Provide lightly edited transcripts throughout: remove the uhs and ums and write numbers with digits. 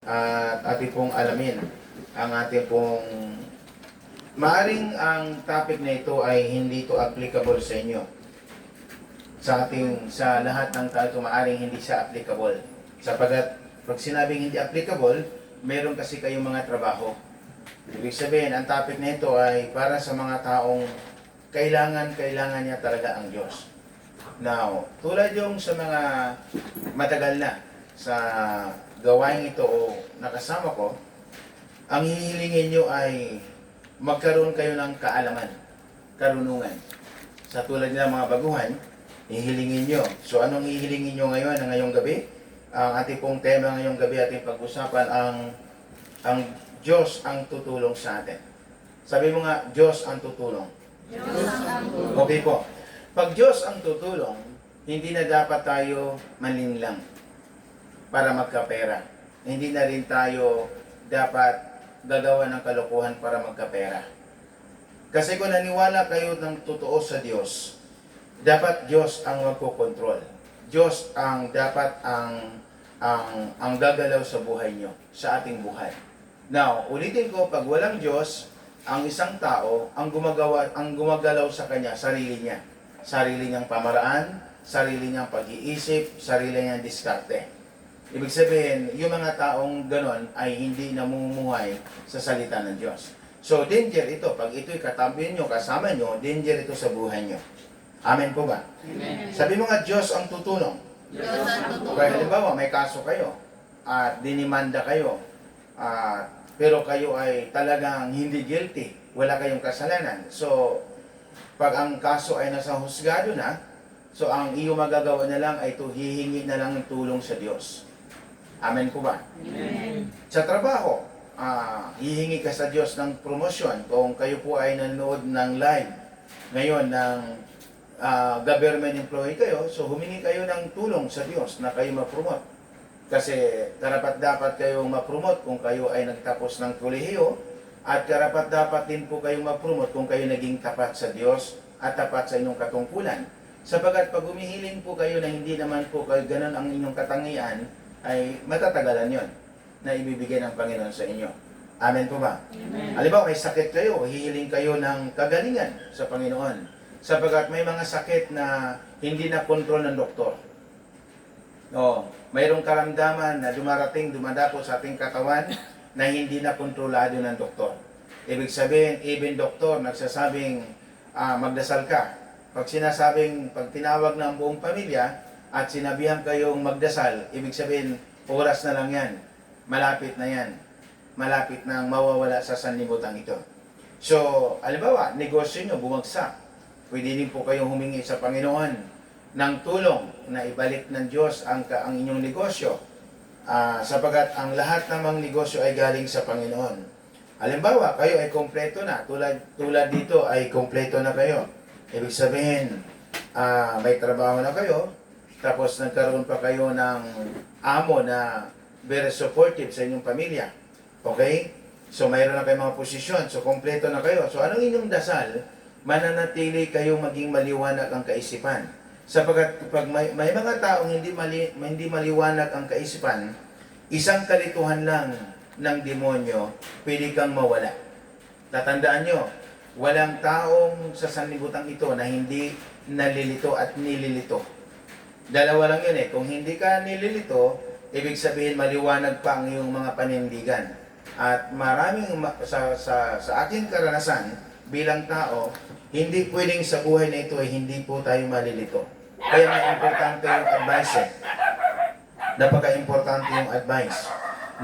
At ating pong alamin ang ating pong maaring ang topic na ito ay hindi ito applicable sa inyo. Sa lahat ng tao maaring hindi siya applicable. Sapagat pag sinabing hindi applicable, meron kasi kayong mga trabaho. Ibig sabihin, ang topic na ito ay para sa mga taong kailangan niya talaga ang Diyos. Now, tulad yung sa mga matagal na sa gawain ito o nakasama ko, ang hihilingin nyo ay magkaroon kayo ng kaalaman, karunungan. Sa tulad ng mga baguhan, hihilingin nyo. So anong hihilingin nyo ngayon, ngayong gabi? Ang ating pong tema ngayong gabi, ating pag-usapan ang Diyos ang tutulong sa atin. Sabi mo nga, Diyos ang tutulong. Diyos ang tutulong. Okay po. Pag Diyos ang tutulong, hindi na dapat tayo malinlang para magkapera. Hindi na rin tayo dapat gagawa ng kalokohan para magkapera. Kasi kung naniwala kayo ng totoo sa Diyos, dapat Diyos ang magkokontrol. Diyos ang dapat ang gagalaw sa buhay nyo, sa ating buhay. Now, ulitin ko, pag walang Diyos, ang isang tao ang gumagalaw sa kanya, sarili niya. Sarili niyang pamaraan, sarili niyang pag-iisip, sarili niyang diskarte. Ibig sabihin, yung mga taong ganon ay hindi namumuhay sa salita ng Diyos. So, danger ito. Pag ito'y katabi nyo, kasama nyo, danger ito sa buhay nyo. Amen po ba? Amen. Sabi mo nga, Diyos ang tutulong. Diyos ang tutulong. Kaya halimbawa, may kaso kayo at dinimanda kayo, pero kayo ay talagang hindi guilty. Wala kayong kasalanan. So, pag ang kaso ay nasa husgado na, so ang iyo magagawa na lang ay hihingi na lang ng tulong sa Diyos. Amen po ba? Amen. Sa trabaho, hihingi ka sa Diyos ng promosyon. Kung kayo po ay nanonood ng live ngayon ng government employee kayo, so humingi kayo ng tulong sa Diyos na kayo ma-promote. Kasi karapat-dapat kayong ma-promote kung kayo ay nagtapos ng kolehiyo at karapat-dapat din po kayong ma-promote kung kayo naging tapat sa Diyos at tapat sa inyong katungkulan. Sapagat pag humihiling po kayo na hindi naman po kayo ganun ang inyong katangian, ay matatagalan yon na ibibigay ng Panginoon sa inyo. Amen po ba? Amen. Halimbawa, may sakit kayo, hihiling kayo ng kagalingan sa Panginoon. Sapagat may mga sakit na hindi na kontrol ng doktor. O, mayroong karamdaman na dumadapo sa ating katawan na hindi na kontrolado ng doktor. Ibig sabihin, even doktor nagsasabing magdasal ka. Pag tinawag ng buong pamilya, at sinabihan kayong magdasal, ibig sabihin, oras na lang yan. Malapit na yan. Malapit na mawawala sa sanlibutan ito. So, halimbawa, negosyo nyo bumagsak. Pwede din po kayong humingi sa Panginoon ng tulong na ibalik ng Diyos ang inyong negosyo. Sapagat ang lahat namang negosyo ay galing sa Panginoon. Halimbawa, kayo ay kompleto na. Tulad dito ay kompleto na kayo. Ibig sabihin, may trabaho na kayo, tapos nagkaroon pa kayo ng amo na very supportive sa inyong pamilya. Okay? So mayroon na kayong mga posisyon. So kompleto na kayo. So anong inyong dasal? Mananatili kayong maging maliwanag ang kaisipan. Sapagkat pag may mga taong hindi maliwanag ang kaisipan, isang kalituhan lang ng demonyo, pwede kang mawala. Tatandaan nyo, walang taong sa sanlibutan ito na hindi nalilito at nililito. Dalawa lang yun eh. Kung hindi ka nililito, ibig sabihin maliwanag pa ang iyong mga panindigan. At maraming sa ating karanasan bilang tao, hindi pwedeng sa buhay na ito ay hindi po tayo malilito. Kaya may importante yung advice eh. Napaka-importante yung advice.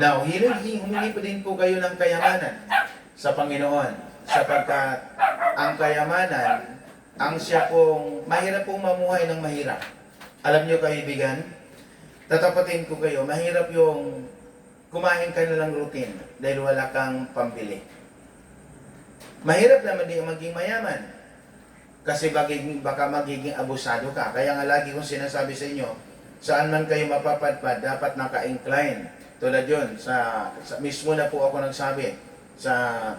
Now, humingi pa din po kayo ng kayamanan sa Panginoon. Sapagkat ang kayamanan, ang siya pong, mahirap pong mamuhay ng mahirap. Alam nyo kaibigan, tatapatin ko kayo, mahirap yung kumain ka na lang routine dahil wala kang pambili. Mahirap naman din maging mayaman kasi baka magiging abusado ka. Kaya nga lagi kong sinasabi sa inyo, saan man kayo mapapadpad, dapat naka-incline. Tulad yun, mismo na po ako nagsabi sa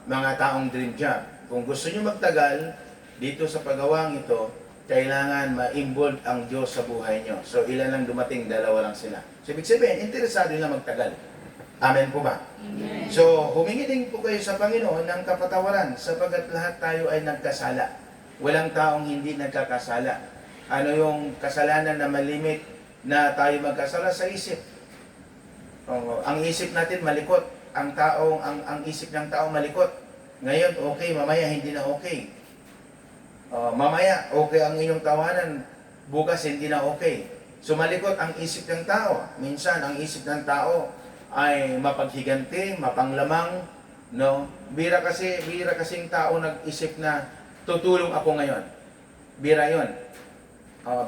mga taong dream job. Kung gusto nyo magtagal dito sa paggawang ito, kailangan ma-involve ang Diyos sa buhay nyo. So, ilan lang dumating? Dalawa lang sila. So, ibig sabihin, interesado na magtagal. Amen po ba? Amen. So, humingi din po kayo sa Panginoon ng kapatawaran sapagkat lahat tayo ay nagkasala. Walang taong hindi nagkakasala. Ano yung kasalanan na malimit na tayo magkasala? Sa isip. Ang isip natin malikot. Ang isip ng tao malikot. Ngayon, okay. Mamaya, hindi na okay. Mamaya, okay ang inyong tawanan. Bukas, hindi na okay. So, malikot ang isip ng tao. Minsan, ang isip ng tao ay mapaghiganti, mapanglamang, no? Bira kasing tao nag-isip na tutulong ako ngayon. Bira 'yon.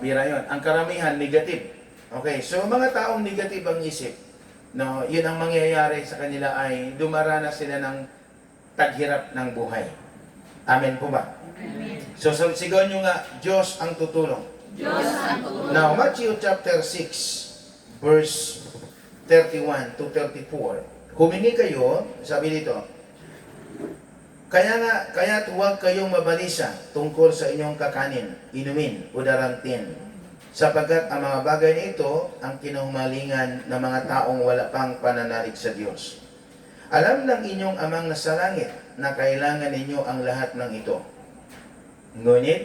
Bira 'yon. Ang karamihan negative. Okay, so mga taong negative ang isip, no, 'yun ang mangyayari sa kanila ay dumaranas sila ng taghirap ng buhay. Amen po ba? Amen. So sigaw nyo nga, Diyos ang tutulong. Diyos ang tutulong. Now, Matthew chapter 6, verse 31 to 34. Humingi kayo, sabi dito, kaya't huwag kayong mabalisa tungkol sa inyong kakanin, inumin o darantin, sapagkat ang mga bagay na ito ang kinahumalingan ng mga taong wala pang pananalig sa Diyos. Alam ng inyong amang nasa langit na kailangan ninyo ang lahat ng ito. Ngunit,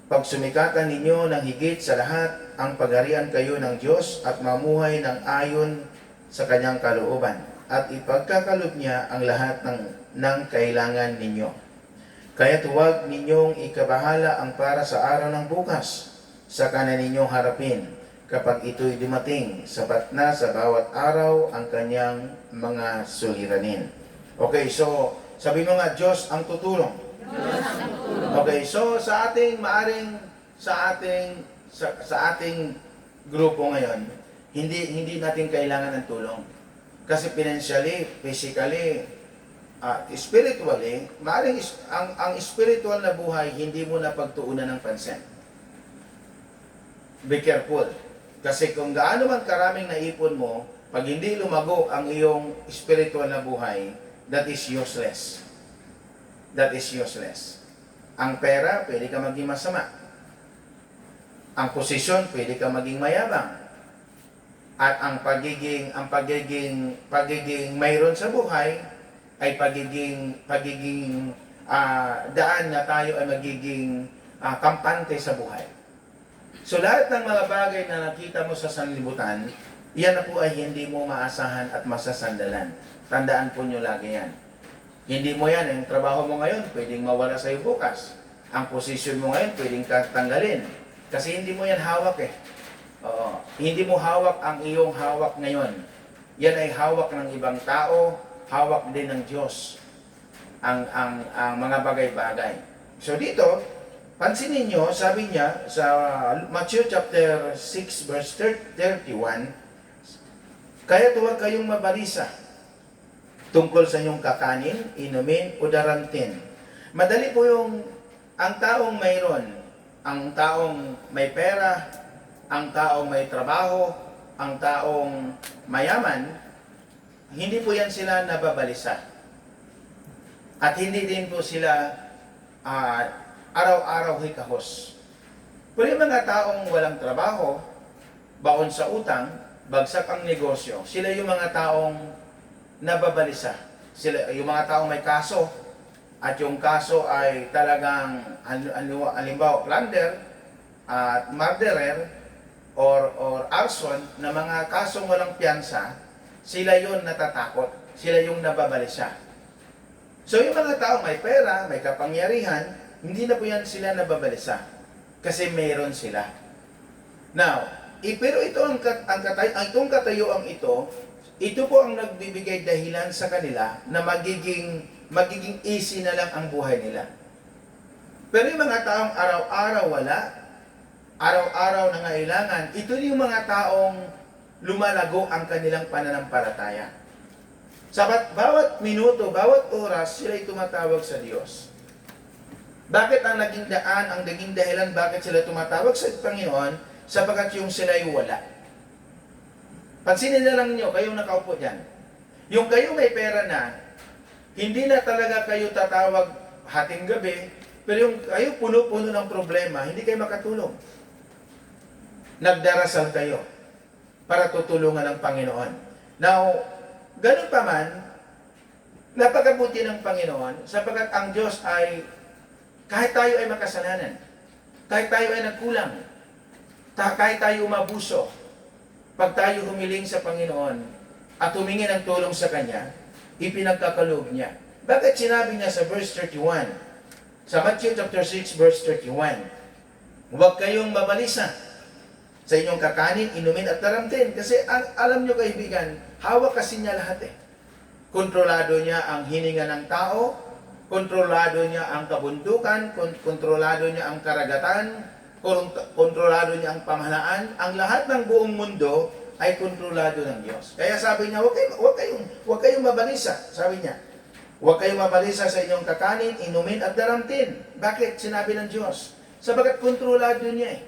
pagsumikatan ninyo ng higit sa lahat ang pagharian kayo ng Diyos at mamuhay ng ayon sa kanyang kalooban at ipagkakalob niya ang lahat ng kailangan ninyo. Kaya't huwag ninyong ikabahala ang para sa araw ng bukas sa kanan ninyong harapin kapag ito'y dumating, sapat na sa bawat araw ang kanyang mga suliranin. Okay, so sabi mo nga, Diyos ang tutulong. Diyos ang tutulong. Okay, so sa ating grupo ngayon, hindi natin kailangan ng tulong. Kasi financially, physically, spiritually, ang spiritual na buhay, hindi mo na pagtuunan ng pansin. Be careful. Kasi kung gaano man karaming naipon mo, pag hindi lumago ang iyong spiritual na buhay, that is useless. That is useless. Ang pera, pwede ka maging masama. Ang posisyon, pwede ka maging mayabang. At ang pagiging mayroon sa buhay ay pagiging daan na tayo ay magiging kampante sa buhay. So lahat ng mga bagay na nakita mo sa sanlibutan, yan na po ay hindi mo maasahan at masasandalan. Tandaan po nyo lagi yan. Hindi mo yan, yung trabaho mo ngayon, pwedeng mawala sa iyo bukas. Ang posisyon mo ngayon, pwedeng katanggalin. Kasi hindi mo yan hawak eh. Hindi mo hawak ang iyong hawak ngayon. Yan ay hawak ng ibang tao, hawak din ng Diyos. Ang mga bagay-bagay. So dito, pansinin nyo, sabi niya sa Matthew chapter 6 verse 31, kaya't huwag kayong mabalisa tungkol sa inyong kakanin, inumin o darantin. Madali po ang taong mayroon, ang taong may pera, ang taong may trabaho, ang taong mayaman, hindi po yan sila nababalisa. At hindi din po sila araw-araw hikahos. Pero yung mga taong walang trabaho, baon sa utang, bagsak ang negosyo, sila yung mga taong nababalisa. Sila yung mga taong may kaso, at yung kaso ay talagang halimbawa plunder at murderer or arson na mga kasong walang piyansa, sila yon natatakot, sila yung nababalisa. So yung mga taong may pera, may kapangyarihan, hindi na po yan sila nababalisa kasi mayroon sila. Now, pero itong katayuan ito po ang nagbibigay dahilan sa kanila na magiging easy na lang ang buhay nila. Pero yung mga taong araw-araw wala, araw-araw nangailangan, ito yung mga taong lumalago ang kanilang pananampalataya. Sa bawat minuto, bawat oras, sila'y tumatawag sa Diyos. Bakit ang naging dahilan bakit sila tumatawag sa Panginoon? Sapagkat yung sila'y wala. Pansinin na lang nyo, kayong nakaupo dyan. Yung kayo may pera na, hindi na talaga kayo tatawag hating gabi, Pero yung kayo puno-puno ng problema, hindi kayo makatulong. Nagdarasal kayo para tutulungan ng Panginoon. Now, ganun pa man, napakabuti ng Panginoon sapagkat ang Diyos ay, kahit tayo ay makasalanan, kahit tayo ay nagkulang, kahit tayo umabuso, pag tayo humiling sa Panginoon at humingi ng tulong sa Kanya, ipinagkakaloob niya. Bakit sinabi niya sa verse 31? Sa Matthew chapter 6, verse 31, huwag kayong mabalisa sa inyong kakanin, inumin at daramtin. Kasi alam nyo kaibigan, hawak kasi niya lahat eh. Kontrolado niya ang hininga ng tao, kontrolado niya ang kabundukan, kontrolado niya ang karagatan, kontrolado niya ang pamahalaan. Ang lahat ng buong mundo ay kontrolado ng Diyos. Kaya sabi niya, huwag kayong mabalisa. Sabi niya, huwag kayong mabalisa sa inyong kakanin, inumin at daramtin. Bakit? Sinabi ng Diyos. Sabagat kontrolado niya eh.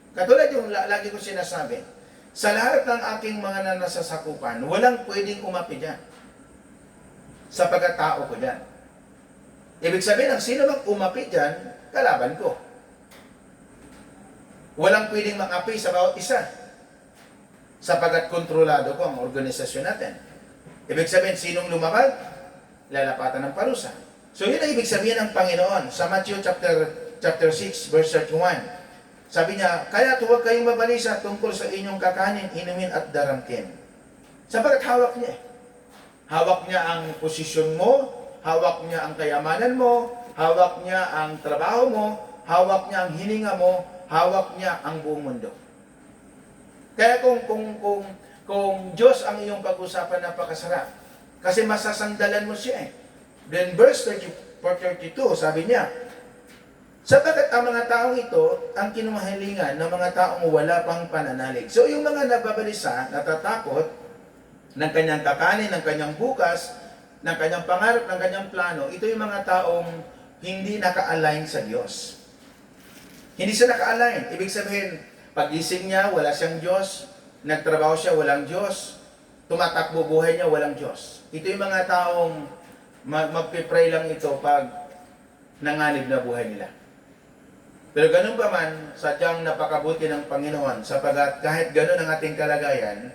Katulad yung lagi ko sinasabi, sa lahat ng aking mga nasasakupan, walang pwedeng umapi dyan. Sapagat tao ko dyan. Ibig sabihin, ang sino mang umapi dyan, kalaban ko. Walang pwedeng mangapi sa bawat isa. Sapagat kontrolado ko ang organisasyon natin. Ibig sabihin, sinong lumabag, lalapatan ng parusa. So yun ang ibig sabihin ng Panginoon. Sa Matthew chapter 6, verse 31. Sabi niya, kaya huwag kayong mabalisa tungkol sa inyong kakanin, inumin at daramtin. Sapagat hawak niya eh. Hawak niya ang posisyon mo, hawak niya ang kayamanan mo, hawak niya ang trabaho mo, hawak niya ang hininga mo, hawak niya ang buong mundo. Kaya kung Diyos ang iyong pag-usapan, napakasarap. Kasi masasandalan mo siya eh. Then verse 32, sabi niya, sapagkat ang mga taong ito, ang kinumahilingan ng mga taong wala pang pananalig. So yung mga nababalisa, natatakot ng kanyang kakanin, ng kanyang bukas, ng kanyang pangarap, ng kanyang plano, ito yung mga taong hindi naka-align sa Diyos. Hindi siya naka-align. Ibig sabihin, pagising niya, wala siyang Diyos. Nagtrabaho siya, walang Diyos. Tumatakbo buhay niya, walang Diyos. Ito yung mga taong magpipray lang ito pag nanganib na buhay nila. Pero ganun pa man, sadyang napakabuti ng Panginoon sapagat kahit ganun ang ating kalagayan,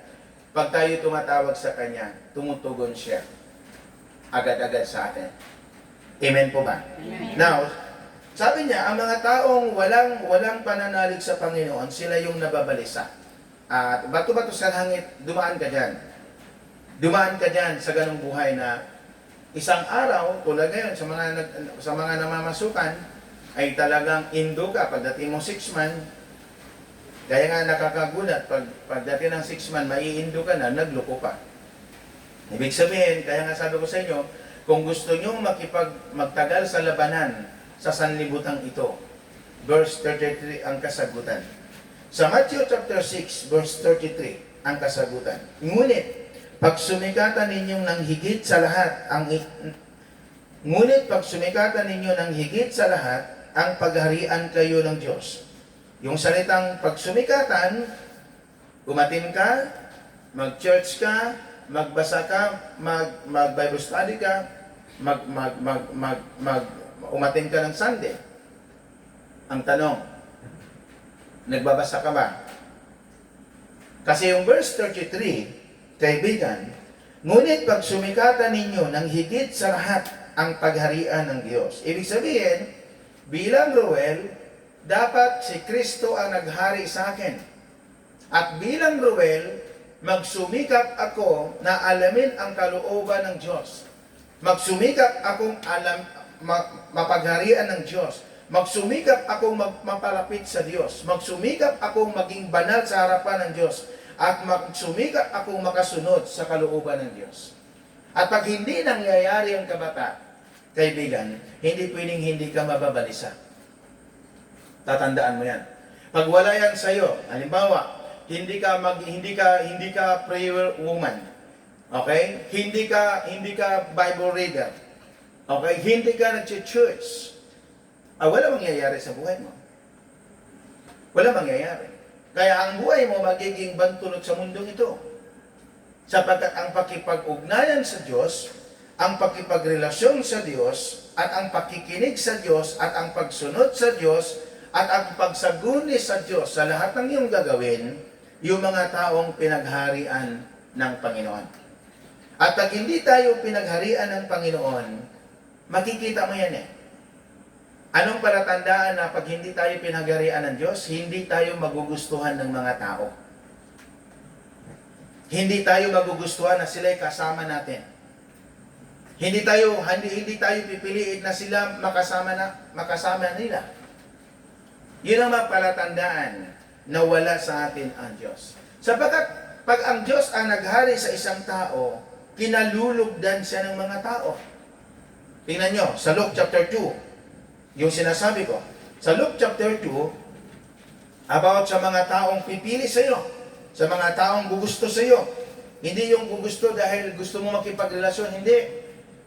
pag tayo tumatawag sa Kanya, tumutugon siya agad-agad sa atin. Amen po ba? Amen. Now, sabi niya, ang mga taong walang pananalig sa Panginoon, sila yung nababalisa. At bato-bato sa langit, dumaan ka dyan. Dumaan ka dyan sa ganung buhay na isang araw, tulad ngayon, sa mga namamasukan, ay talagang indo ka pagdating mo 6 man. Kaya nga nakakagulat, pagdating ng 6 man, maiindo ka na, nagluko pa. Ibig sabihin, kaya nga sabi ko sa inyo, kung gusto nyo magtagal sa labanan sa sanlibutan ito, verse 33 ang kasagutan. Sa Matthew chapter 6, verse 33 ang kasagutan. Ngunit, pag sumikatan ninyong ng higit sa lahat, ang pagharian kayo ng Diyos. Yung salitang pagsumikatan, umatin ka, mag-church ka, magbasa ka, mag-Bible study ka, umatin ka ng Sunday. Ang tanong, nagbabasa ka ba? Kasi yung verse 33, kaibigan, ngunit pag sumikatan ninyo ng higit sa lahat ang pagharian ng Diyos. Ibig sabihin, bilang Ruel, dapat si Kristo ang naghari sa akin. At bilang Ruel, magsumikap ako na alamin ang kalooban ng Diyos. Magsumikap akong mapagharian ng Diyos. Magsumikap akong mapalapit sa Diyos. Magsumikap akong maging banal sa harapan ng Diyos. At magsumikap akong makasunod sa kalooban ng Diyos. At pag hindi nangyayari ang kabata, kaibigan, hindi pwedeng hindi ka mababalisa. Tatandaan mo yan. Pag wala yan sa'yo, halimbawa, hindi ka prayer woman. Okay? Hindi ka Bible reader. Okay? Hindi ka nag-church. Wala mangyayari sa buhay mo. Wala mangyayari. Kaya ang buhay mo magiging bantulot sa mundong ito. Sapagkat ang pakipag-ugnayan sa Diyos ang pakipagrelasyon sa Diyos at ang pakikinig sa Diyos at ang pagsunod sa Diyos at ang pagsaguni sa Diyos sa lahat ng iyong gagawin, yung mga taong pinagharian ng Panginoon. At pag hindi tayo pinagharian ng Panginoon, makikita mo yan eh. Anong palatandaan na pag hindi tayo pinagharian ng Diyos, hindi tayo magugustuhan ng mga tao. Hindi tayo magugustuhan na sila'y kasama natin. Hindi tayo pipiliin na sila makasama nila. Yun ang palatandaan na wala sa atin ang Diyos. Sapagkat pag ang Diyos ang naghari sa isang tao, kinalulugdan siya ng mga tao. Tingnan nyo, sa Luke chapter 2, yung sinasabi ko, sa Luke chapter 2, about sa mga taong pipili sa iyo, sa mga taong gugusto sa iyo. Hindi yung gugusto dahil gusto mo makipagrelasyon, hindi.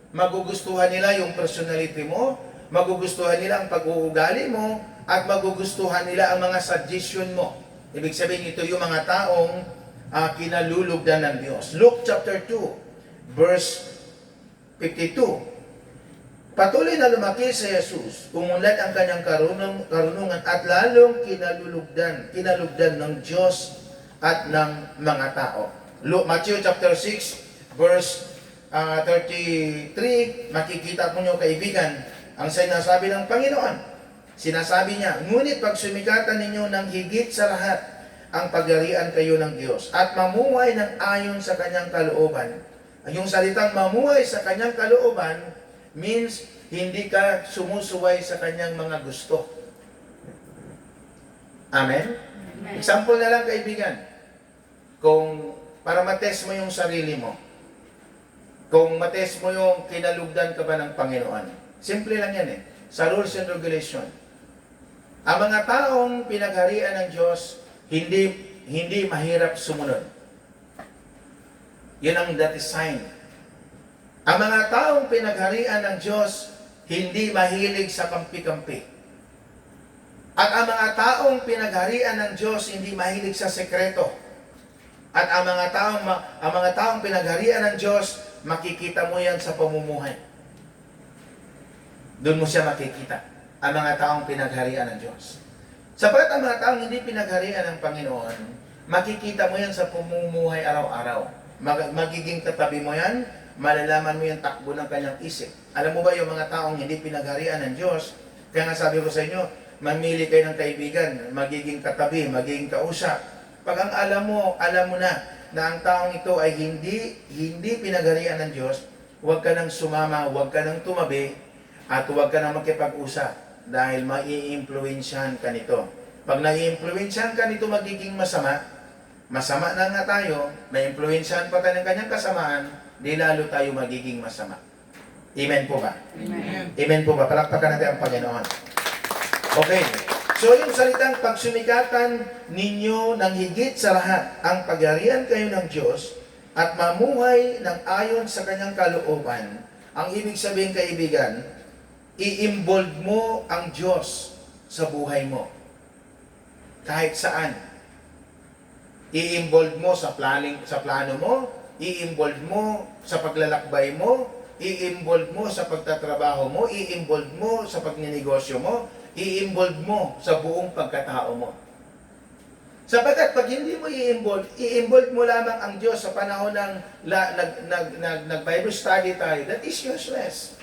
Magugustuhan nila yung personality mo, magugustuhan nila ang pag-uugali mo, at magugustuhan nila ang mga suggestion mo. Ibig sabihin, ito yung mga taong kinalulugdan ng Diyos. Luke chapter 2, verse 52. Patuloy na lumaki si Jesus, umunlad ang kanyang karunungan at lalong kinalugdan ng Diyos at ng mga tao. Matthew chapter 6, verse 33, makikita po nyo kaibigan, ang sinasabi ng Panginoon. Sinasabi niya, ngunit pag sumikatan ninyo ng higit sa lahat, ang pagyarian kayo ng Diyos at mamuhay ng ayon sa kanyang kalooban. Yung salitang mamuhay sa kanyang kalooban means hindi ka sumusuway sa kanyang mga gusto. Amen? Example na lang kaibigan, kung para matest mo yung sarili mo, kung matest mo yung kinalugdan ka ba ng Panginoon. Simple lang yan eh. Sa rules and regulation. Ang mga taong pinagharian ng Diyos, hindi mahirap sumunod. Yun ang that is sign. Ang mga taong pinagharian ng Diyos, hindi mahilig sa kampi-kampi. At ang mga taong pinagharian ng Diyos, hindi mahilig sa sekreto. At ang mga taong pinagharian ng Diyos, makikita mo yan sa pamumuhay. Doon mo siya makikita. Ang mga taong pinagharian ng Diyos. Sapagat ang mga taong hindi pinagharian ng Panginoon, makikita mo yan sa pamumuhay araw-araw. Magiging katabi mo yan, malalaman mo yung takbo ng kanyang isip. Alam mo ba yung mga taong hindi pinagharian ng Diyos, kaya nga sabi ko sa inyo, mamili kayo ng kaibigan, magiging katabi, magiging kausap. Pag ang alam mo na ang taong ito ay hindi pinagharian ng Diyos, huwag ka nang sumama, huwag ka nang tumabi, at huwag ka nang makipag-usap dahil mai-impluwensyahan ka nito. Pag nai-impluwensyahan ka nito, magiging masama na nga tayo, mai-impluwensyahan pa tayo ng kanyang kasamaan, di lalo tayo magiging masama. Amen po ba? Amen. Amen po ba? Palakpakan natin ang Panginoon. Okay. So yung salitang pagsumikatan ninyo ng higit sa lahat, ang pagyarihan kayo ng Diyos at mamuhay ng ayon sa kanyang kalooban, ang ibig sabihin kaibigan, i-involve mo ang Diyos sa buhay mo. Kahit saan. I-involve mo sa plano mo, i-involve mo sa paglalakbay mo, i-involve mo sa pagtatrabaho mo, i-involve mo sa pagninegosyo mo, i-involve mo sa buong pagkatao mo. Sapagkat pag hindi mo i-involve mo lamang ang Diyos sa panahon ng nag-Bible study tayo, that is useless.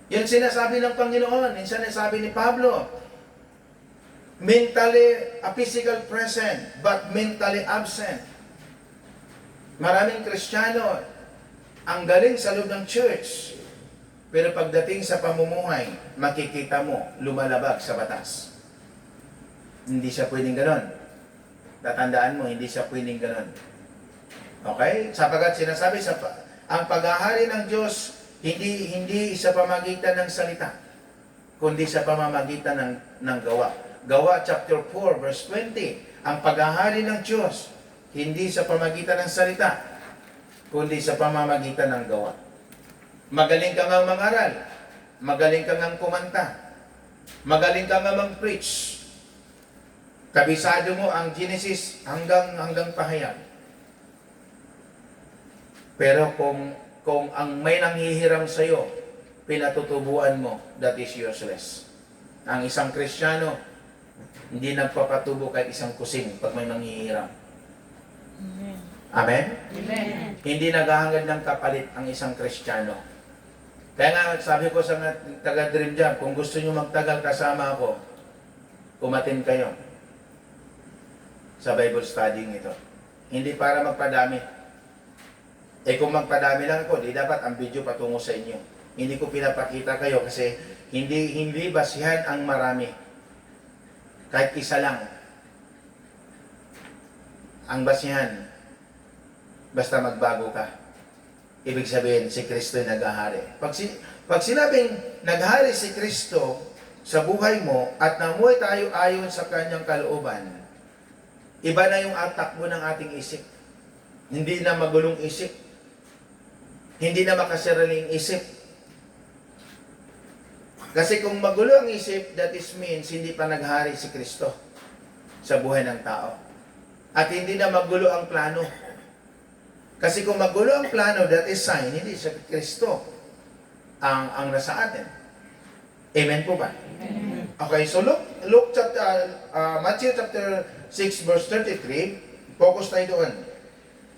Yan sinasabi ng Panginoon, yan sinasabi ni Pablo. Mentally, a physical present, but mentally absent. Maraming Kristiyano, ang galing sa loob ng church, pero pagdating sa pamumuhay, makikita mo, lumalabag sa batas. Hindi siya pwedeng ganon. Tatandaan mo, hindi siya pwedeng ganon. Okay? Sapagat sinasabi, ang paghahari ng Diyos, hindi sa pamagitan ng salita, kundi sa pamamagitan ng gawa. Gawa chapter 4, verse 20. Ang paghahari ng Diyos, hindi sa pamagitan ng salita, kundi sa pamamagitan ng gawa. Magaling ka nga mangaral, magaling ka nga kumanta, magaling ka nga mag-preach, kabisado mo ang Genesis hanggang pahayag. Pero kung kung ang may nanghihiram sa iyo, pinatutubuan mo, that is useless. Ang isang Kristiyano, hindi nagpapatubo kahit isang kusing pag may nanghihiram. Amen? Amen. Hindi naghahangad ng kapalit ang isang Kristiyano. Kaya nga, sabi ko sa mga taga-Dream Job, kung gusto nyo magtagal kasama ako, umatin kayo sa Bible study ito. Hindi para magpadami. Kung magpadami lang ako, di dapat ang video patungo sa inyo. Hindi ko pinapakita kayo kasi hindi basihan ang marami. Kahit isa lang. Ang basihan, basta magbago ka. Ibig sabihin, si Kristo ay naghahari. Pag sinabing naghahari si Kristo sa buhay mo at namuhay tayo ayon sa kanyang kalooban, iba na yung takbo ng ating isip. Hindi na magulong isip. Hindi na makasariling isip. Kasi kung magulo ang isip, that is means hindi pa naghari si Kristo sa buhay ng tao. At hindi na magulo ang plano. Kasi kung magulo ang plano, that is sign, hindi si Kristo ang nasa atin. Amen po ba? Amen. Okay, so Matthew chapter 6 verse 33, focus tayo doon.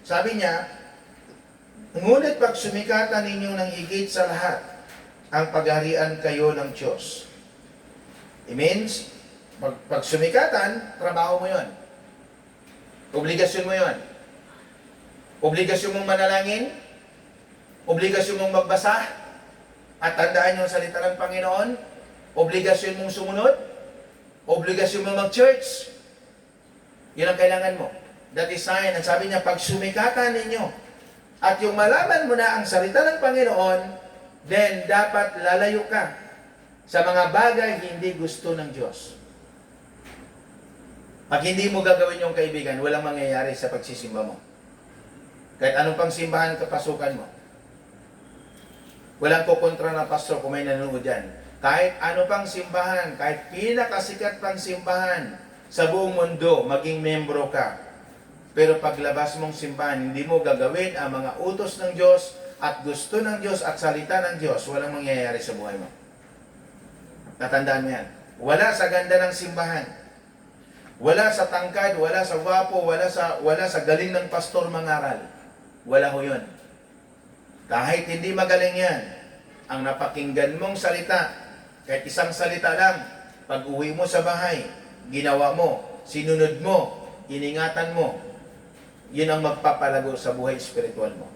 Sabi niya, ngunit pag sumikatan ninyo ng higit sa lahat, ang pagharian kayo ng Diyos. It means, pag sumikatan, trabaho mo yon. Obligasyon mo yon. Obligasyon mong manalangin, obligasyon mong magbasa, at tandaan yung salita ng Panginoon, obligasyon mong sumunod, obligasyon mong mag-church. Yun ang kailangan mo. That is sign. Ang sabi niya, pag sumikatan ninyo, at yung malaman mo na ang salita ng Panginoon, then dapat lalayo ka sa mga bagay hindi gusto ng Diyos. Pag hindi mo gagawin yung kaibigan, walang mangyayari sa pagsisimba mo. Kahit anong pang simbahan kapasukan mo. Walang kukontra na pastor kung may nanonood dyan. Kahit ano pang simbahan, kahit pinakasikat pang simbahan sa buong mundo, maging membro ka. Pero paglabas mong simbahan, hindi mo gagawin ang mga utos ng Diyos at gusto ng Diyos at salita ng Diyos, walang mangyayari sa buhay mo. Natandaan mo yan. Wala sa ganda ng simbahan. Wala sa tangkad, wala sa gwapo, wala sa galing ng pastor mangaral. Wala ho yun. Kahit hindi magaling yan, ang napakinggan mong salita, kahit isang salita lang, pag uwi mo sa bahay, ginawa mo, sinunod mo, iningatan mo, yun ang magpapalago sa buhay spiritual mo.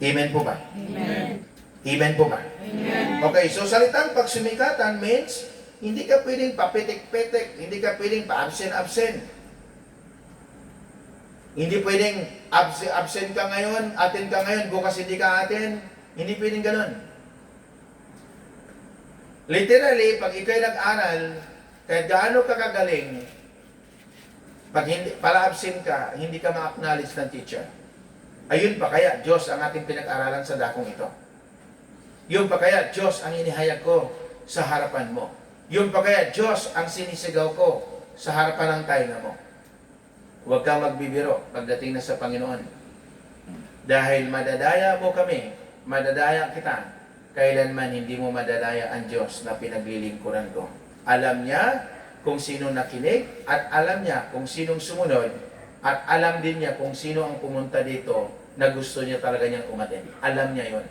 Amen po ba? Amen. Amen po ba? Amen. Okay, so salitang pagsumikatan means, hindi ka pwedeng papitik-pitik, hindi ka pwedeng pa-absent-absent. Hindi pwedeng absent ka ngayon, atin ka ngayon, bukas hindi ka atin. Hindi pwedeng ganun. Literally, pag ikaw'y nag-aral, kahit gaano ka kagaling, pag hindi, para absent ka, hindi ka ma-acknowledge ng teacher. Ayun pa kaya, Diyos ang ating pinag-aralan sa dakong ito. Yun pa kaya, Diyos ang inihayag ko sa harapan mo. Yun pa kaya, Diyos ang sinisigaw ko sa harapan ng tainga mo. Huwag kang magbibiro pagdating na sa Panginoon. Dahil madadaya mo kami, madadaya kita, kailanman hindi mo madadaya ang Diyos na pinaglilingkuran ko. Alam niya kung sino nakinig, at alam niya kung sinong sumunod, at alam din niya kung sino ang pumunta dito na gusto niya talaga niyang umatin. Alam niya yon.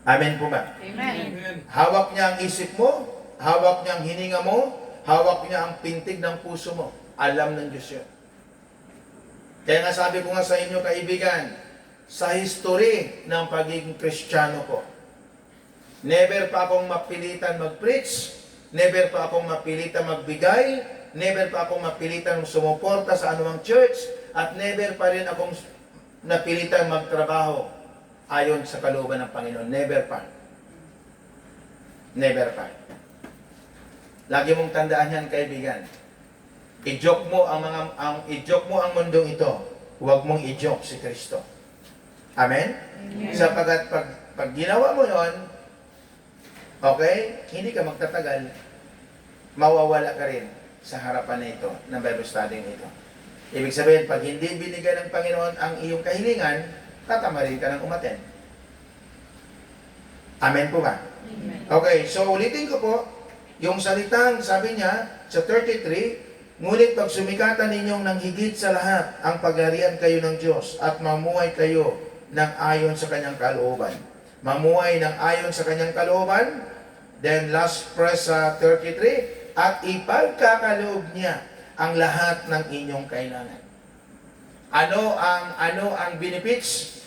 Amen po ba? Amen. Hawak niya ang isip mo, hawak niya ang hininga mo, hawak niya ang pintig ng puso mo. Alam ng Diyos yun. Kaya nga sabi ko nga sa inyo, kaibigan, sa history ng pagiging Kristiyano ko, never pa akong mapilitan mag-preach, never pa akong mapilitan magbigay, never pa akong mapilitan sumuporta sa anumang church, at never pa rin akong napilitan magtrabaho ayon sa kalooban ng Panginoon. Never pa. Never pa. Lagi mong tandaan yan, kaibigan. I-joke mo i-joke mo ang mundong ito. Huwag mong i-joke si Kristo. Amen? Amen. Sapagat pag ginawa mo yon, okay, hindi ka magtatagal, mawawala ka rin sa harapan na ito, ng Bible study nito. Ibig sabihin, pag hindi binigay ng Panginoon ang iyong kahilingan, tatamarin ka ng umaten. Amen po ba? Okay, so ulitin ko po, yung salitang sabi niya sa 33, ngunit pag sumikatan ninyong ng higit sa lahat ang pagharian kayo ng Diyos at mamuhay kayo ng ayon sa kanyang kalooban. Mamuhay ng ayon sa kanyang kalooban. Then last verse sa 33, at ipagkakaloob niya ang lahat ng inyong kailangan. Ano ang benefits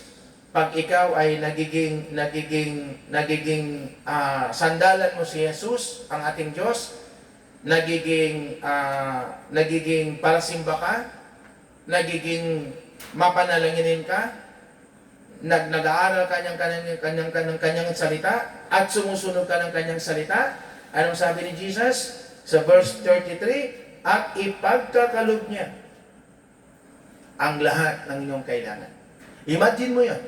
pag ikaw ay nagiging sandalan mo si Jesus, ang ating Diyos, nagiging parasimba ka, nagiging mapanalanginin ka, nag-aaral kanyang salita, at sumusunod ka ng kanyang salita. Anong sabi ni Jesus sa verse 33? At ipagkakaloob niya ang lahat ng inyong kailangan. Imagine mo yun.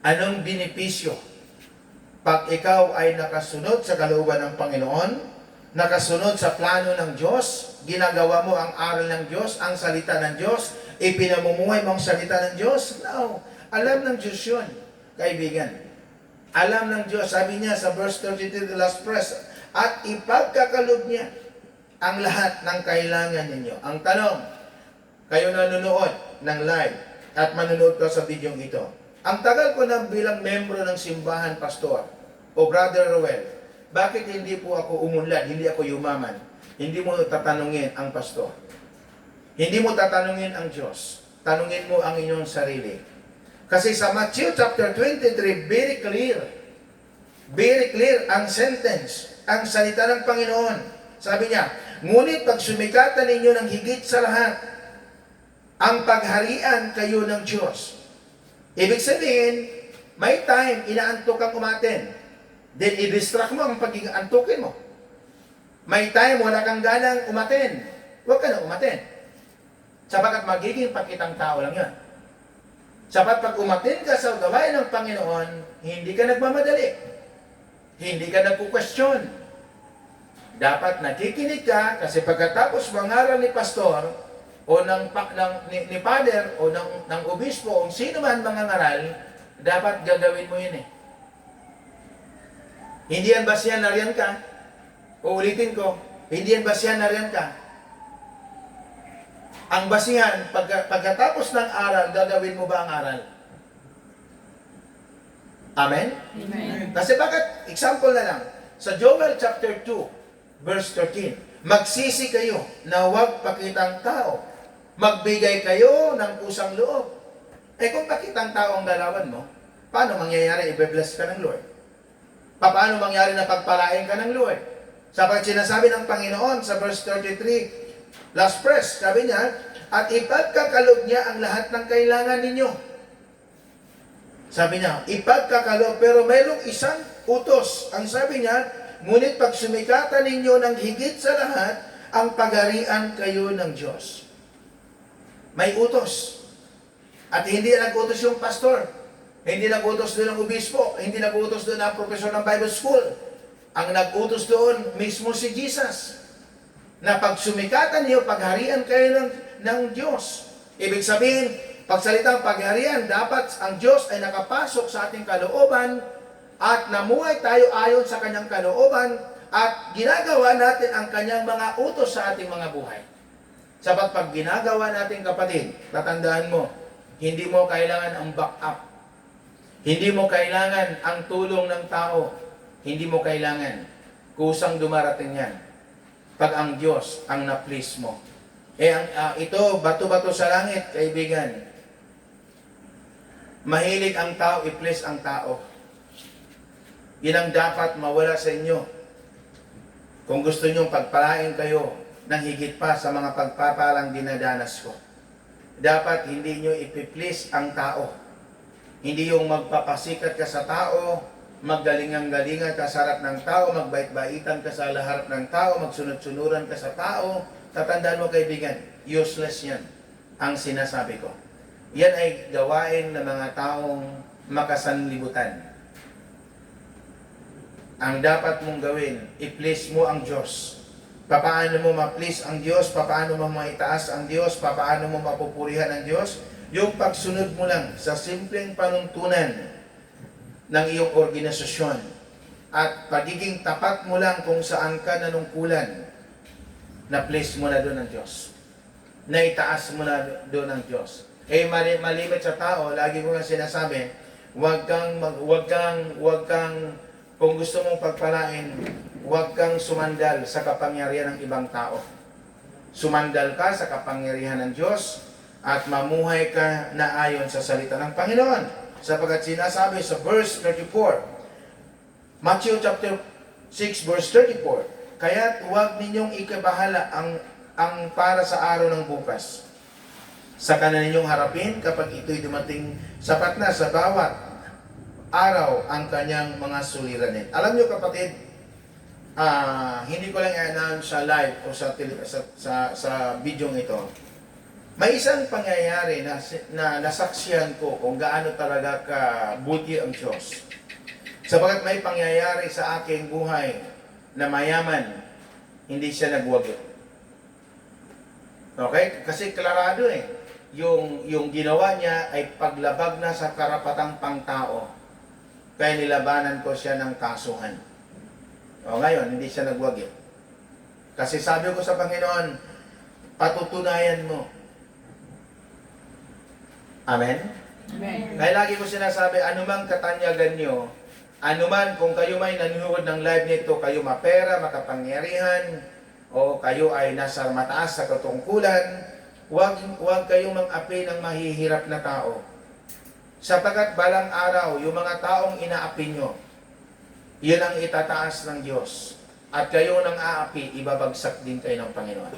Anong benepisyo pag ikaw ay nakasunod sa kalooban ng Panginoon, nakasunod sa plano ng Diyos, ginagawa mo ang aral ng Diyos, ang salita ng Diyos, ipinamumuhay mo ang salita ng Diyos? No. Alam ng Diyos yun, kaibigan. Alam ng Diyos. Sabi niya sa verse 33, the last verse, at ipagkakaloob niya ang lahat ng kailangan ninyo. Ang tanong, kayo nanonood ng live at manonood ka sa video ito. Ang tagal ko na bilang membro ng simbahan, Pastor, o Brother Roel, bakit hindi po ako umunlad, hindi ako yumaman? Hindi mo tatanungin ang pastor. Hindi mo tatanungin ang Diyos. Tanungin mo ang inyong sarili. Kasi sa Matthew chapter 23, very clear ang sentence, ang salita ng Panginoon. Sabi niya, ngunit pag sumikatan ninyo ng higit sa lahat, ang pagharian kayo ng Diyos. Ibig sabihin, may time, inaantok kang umaten. Then, i-distract mo ang pagiging antukin mo. May time, wala kang ganang umaten. Huwag ka na umaten. Sapagat magiging pakitang tao lang yan. Sapat pag umaten ka sa gawain ng Panginoon, hindi ka nagmamadali. Hindi ka nagpo-question. Dapat nakikinig ka kasi pagkatapos mangaral ni pastor, o ni father, o ng obispo, o sino man mangangaral, dapat gagawin mo yun eh. Hindi yan basihan na riyan ka. Uulitin ko, hindi yan basihan na riyan ka. Ang basihan, pagkatapos ng aral, gagawin mo ba ang aral? Amen? Amen. Kasi bakit, example na lang, sa Joel chapter 2, verse 13, magsisi kayo na huwag pakitang tao. Magbigay kayo ng pusang loob. Eh kung pakitang tao ang larawan mo, paano mangyayari i-bless ka ng Lord? Paano mangyayari na pagpalain ka ng Lord? Sapagat sinasabi ng Panginoon sa verse 33, last verse, sabi niya, at ipagkakaloob niya ang lahat ng kailangan ninyo. Sabi niya, ipagkakaloob, pero mayroong isang utos. Ang sabi niya, ngunit pag sumikatan ninyo ng higit sa lahat, ang pagharian kayo ng Diyos. May utos. At hindi nag-utos yung pastor. Hindi nag-utos doon ang obispo. Hindi nag-utos doon ang professor ng Bible School. Ang nag-utos doon mismo si Jesus. Na pag sumikatan niyo, pagharian kayo ng Diyos. Ibig sabihin, pagsalitang pagharian, dapat ang Diyos ay nakapasok sa ating kalooban at namuhay tayo ayon sa kanyang kalooban at ginagawa natin ang kanyang mga utos sa ating mga buhay. Sapat pag ginagawa natin, kapatid, tatandaan mo, hindi mo kailangan ang backup. Hindi mo kailangan ang tulong ng tao. Hindi mo kailangan. Kusang dumarating yan. Pag ang Diyos ang na-please mo. Ito, bato-bato sa langit, kaibigan. Mahilig ang tao, i-please ang tao. Yan ang dapat mawala sa inyo. Kung gusto nyo pagpalain kayo ng higit pa sa mga pagpapalang dinadanas ko. Dapat hindi nyo ipiplease ang tao. Hindi yung magpapasikat ka sa tao, maggalingang-galingan ka sa harap ng tao, magbait-baitan ka sa harap ng tao, magsunod-sunuran ka sa tao. Tatandaan mo, kaibigan, useless yan ang sinasabi ko. Yan ay gawain ng mga taong makasanlibutan. Ang dapat mong gawin, i-please mo ang Diyos. Paano mo ma-please ang Diyos? Paano mo maitaas ang Diyos? Paano mo mapupurihan ang Diyos? Yung pagsunod mo lang sa simpleng panuntunan ng iyong organisasyon at pagiging tapat mo lang kung saan ka nanungkulan, na-place mo na doon ng Diyos. Naitaas mo na doon ng Diyos. Malimit sa tao, lagi ko nga sinasabi, huwag kang, kung gusto mong pagpalain, huwag kang sumandal sa kapangyarihan ng ibang tao. Sumandal ka sa kapangyarihan ng Diyos at mamuhay ka na ayon sa salita ng Panginoon. Sapagkat sinasabi sa verse 34, Matthew chapter 6 verse 34, kaya't huwag ninyong ikabahala ang para sa araw ng bukas. Sa kanan ninyong harapin kapag ito'y dumating, sapat na sa bawat araw ang kanyang mga suliranin. Alam niyo kapatid, hindi ko lang i-announce sa live o sa video ito. May isang pangyayari na nasaksihan ko kung gaano talaga kabuti ang Diyos. Sapagat may pangyayari sa aking buhay na mayaman, hindi siya nagwagi. Okay? Kasi klarado yung ginawa niya ay paglabag na sa karapatang pangtao. Kaya nilabanan ko siya ng kasuhan. O ngayon, hindi siya nagwagi. Kasi sabi ko sa Panginoon, patutunayan mo. Amen? Amen. Kaya lagi ko sinasabi, anumang katanyagan nyo, anuman kung kayo may nanonood ng live nito, kayo mapera, makapangyarihan, o kayo ay nasa mataas sa katungkulan, huwag kayong mang-api ng mahihirap na tao. Sapagkat balang araw, yung mga taong inaapi nyo, yun ang itataas ng Diyos. At kayo nang aapi, ibabagsak din kayo ng Panginoon.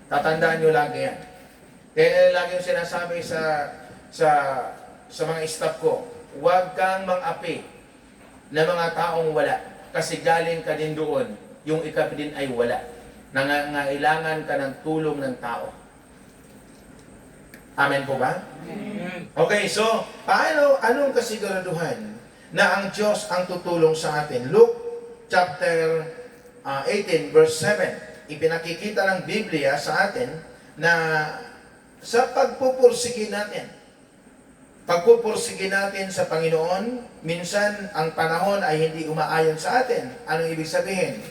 Tatandaan nyo lagi yan. Kaya lagi yung sinasabi sa mga staff ko, huwag kang mang-api na mga taong wala. Kasi galing ka din doon, yung ikaw din ay wala. Nangangailangan ka ng tulong ng tao. Amen po ba? Amen. Okay, so, anong kasiguraduhan na ang Diyos ang tutulong sa atin? Luke chapter 18 verse 7. Ipinakikita ng Biblia sa atin na sa pagpupursige natin sa Panginoon, minsan ang panahon ay hindi umaayon sa atin. Anong ibig sabihin?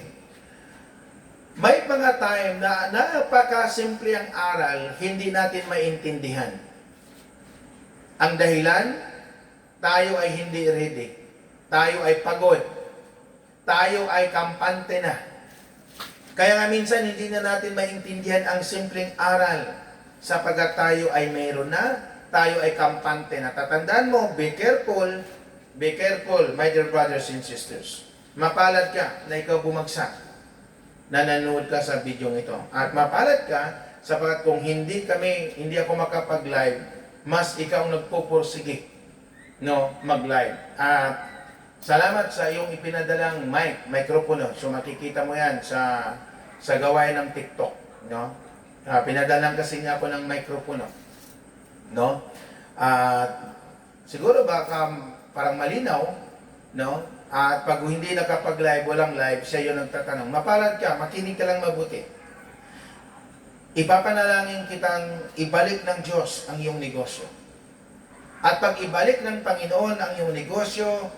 May mga time na napakasimple ang aral, hindi natin maintindihan. Ang dahilan, tayo ay hindi ready. Tayo ay pagod. Tayo ay kampante na. Kaya nga minsan hindi na natin maintindihan ang simpleng aral sapagkat tayo ay mayroon na, tayo ay kampante na. Tatandaan mo, be careful, my dear brothers and sisters. Mapalad ka na ikaw bumagsak na nanood ka sa video ito. At mapalad ka sapagkat kung hindi ako makapag-live, mas ikaw nagpupursige mag-live. At salamat sa iyong ipinadalang microphone. So makikita mo yan sa gawain ng TikTok, no? Pinadalang kasi niya ako ng microphone, no? At siguro baka parang malinaw, no? At pag hindi nakapag-live, walang live, siya yun nagtatanong. Mapalad ka, makinig ka lang mabuti. Ipapanalangin kitang ibalik ng Diyos ang iyong negosyo. At pag ibalik ng Panginoon ang iyong negosyo,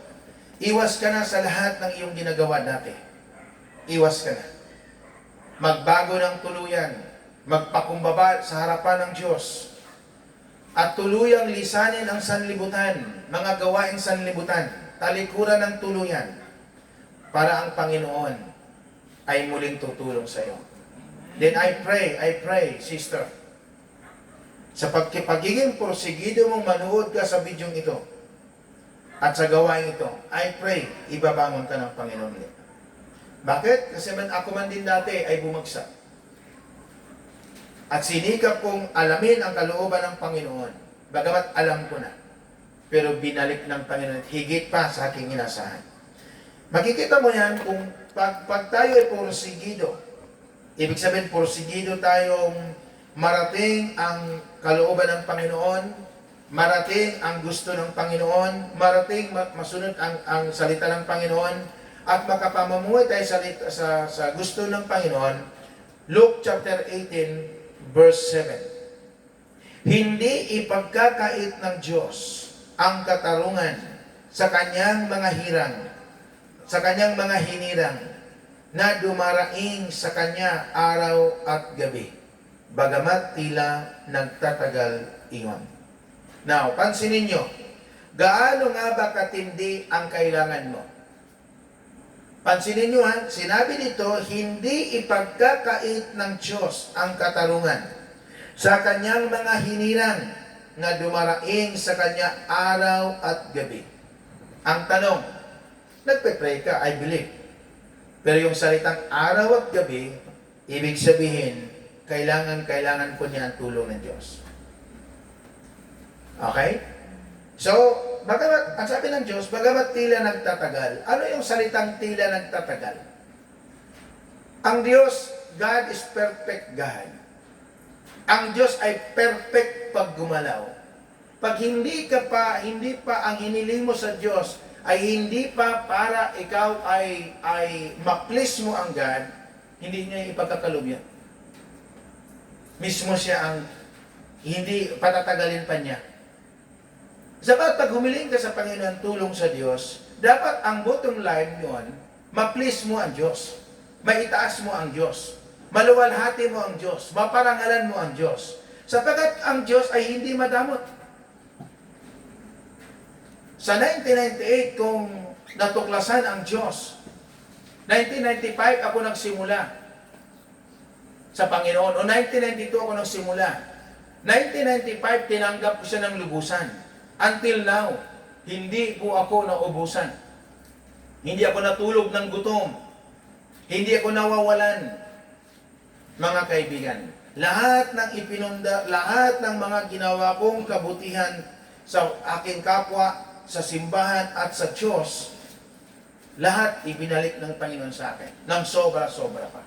iwas ka na sa lahat ng iyong ginagawa dati. Iwas ka na. Magbago ng tuluyan. Magpakumbaba sa harapan ng Diyos. At tuluyang lisanin ang sanlibutan, mga gawaing sanlibutan, talikuran ng tuluyan, para ang Panginoon ay muling tutulong sa iyo. Then I pray, sister, sa pagiging porsigido mong manood ka sa video ito, at sa gawain ito, I pray, ibabangon ka ng Panginoon ulit. Bakit? Kasi ako man din dati ay bumagsak. At sinikap kong alamin ang kalooban ng Panginoon. Bagamat alam ko na. Pero binalik ng Panginoon higit pa sa aking inasahan. Makikita mo yan kung pag tayo ay porsigido. Ibig sabihin, porsigido tayong marating ang kalooban ng Panginoon, marating ang gusto ng Panginoon, marating masunod ang salita ng Panginoon, at makapamamuhay tayo sa gusto ng Panginoon. Luke chapter 18, verse 7. Hindi ipagkakait ng Diyos ang katarungan sa kanyang mga hirang, sa kanyang mga hinirang, na dumaraing sa kanya araw at gabi, bagamat tila nagtatagal iyon. Now, pansinin nyo, gaano nga ba katindi ang kailangan mo? Pansinin nyo ha, sinabi dito, hindi ipagkakait ng Diyos ang katarungan sa kanyang mga hinirang na dumaraing sa kanya araw at gabi. Ang tanong, nagpe-pray ka, I believe. Pero yung salitang araw at gabi, ibig sabihin, kailangan po niya ang tulong ng Diyos. Okay? So, bagamat, ang sabi ng Diyos, bagamat tila nagtatagal, ano yung salitang tila nagtatagal? Ang Diyos, God is perfect God. Ang Diyos ay perfect pag gumalaw. Pag hindi pa ang hiniling mo sa Diyos ay hindi pa para ikaw ay ma-please mo ang God, hindi niya ipagkakalob yan. Mismo siya ang hindi patatagalin pa niya. Sapat pag humiling ka sa Panginoon tulong sa Diyos, dapat ang bottom line yun, ma-please mo ang Diyos. Maitaas mo ang Diyos. Maluwalhati mo ang Diyos. Maparangalan mo ang Diyos. Sapagkat ang Diyos ay hindi madamot. Sa 1998, kung natuklasan ang Diyos, 1995 ako nagsimula sa Panginoon, o 1992 ako nagsimula. 1995, tinanggap ko siya ng lubusan. Until now, hindi po ako naubusan. Hindi ako natulog ng gutom. Hindi ako nawawalan. Mga kaibigan, lahat ng ipinunda, lahat ng mga ginawa kong kabutihan sa aking kapwa, sa simbahan at sa Diyos, lahat ibinalik ng Panginoon sa akin, ng sobra-sobra pa.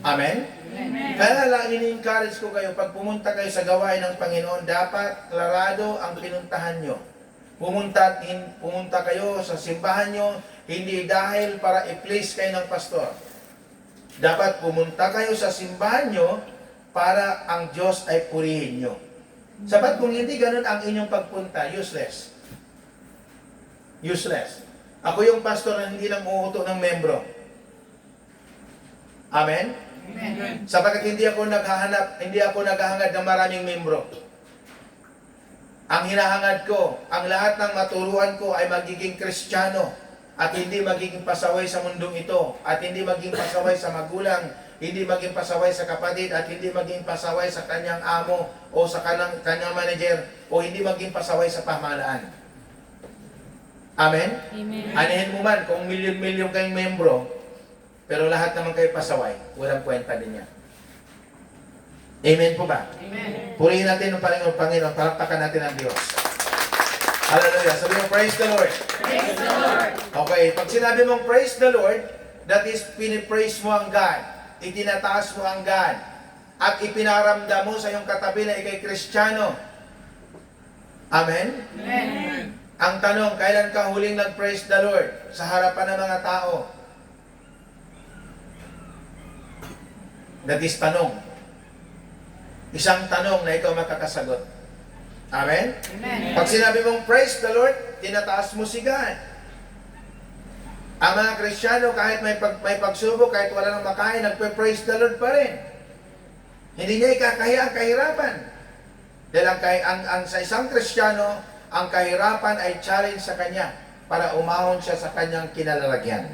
Amen? Amen. Kaya lang, ini-encourage ko kayo, pag pumunta kayo sa gawain ng Panginoon, dapat klarado ang pinuntahan nyo. Pumunta kayo sa simbahan nyo, hindi dahil para i-please kayo ng pastor. Dapat pumunta kayo sa simbahan nyo para ang Diyos ay purihin nyo. Sapat kung hindi ganun ang inyong pagpunta, useless. Useless. Ako yung pastor na hindi lang uuto ng membro. Amen? Amen. Sapagkat hindi ako naghahangad ng maraming membro. Ang hinahangad ko, ang lahat ng maturuan ko ay magiging Kristiyano at hindi magiging pasaway sa mundong ito at hindi maging pasaway sa magulang, hindi maging pasaway sa kapatid at hindi maging pasaway sa kanyang amo o sa kanyang manager o hindi maging pasaway sa pamahalaan. Amen? Amen. Anihin mo man kung milyon-milyon kayong membro, pero lahat naman kayo pasaway, walang kwenta din yan. Amen po ba? Amen. Purihin natin ang Panginoon, palakpakan natin ang Diyos. Hallelujah. Sabi mo, praise the Lord. Praise the Lord. Okay, pag sinabi mong praise the Lord, that is, pinipraise mo ang God. Itinataas mo ang God. At ipinaramdam mo sa iyong katabi na ikay Kristiyano. Amen? Amen. Ang tanong, kailan ka huling nag-praise the Lord? Sa harapan ng mga tao. That is tanong. Isang tanong na ikaw makakasagot. Amen? Amen. Pag sinabi mong praise the Lord, tinataas mo si God. Ang mga Kristiyano, kahit may pagsubok, kahit wala nang makain, nagpe-praise the Lord pa rin. Hindi niya ikakahiya ang kahirapan. Dahil sa isang Kristiyano, ang kahirapan ay challenge sa kanya para umahon siya sa kanyang kinalalagyan.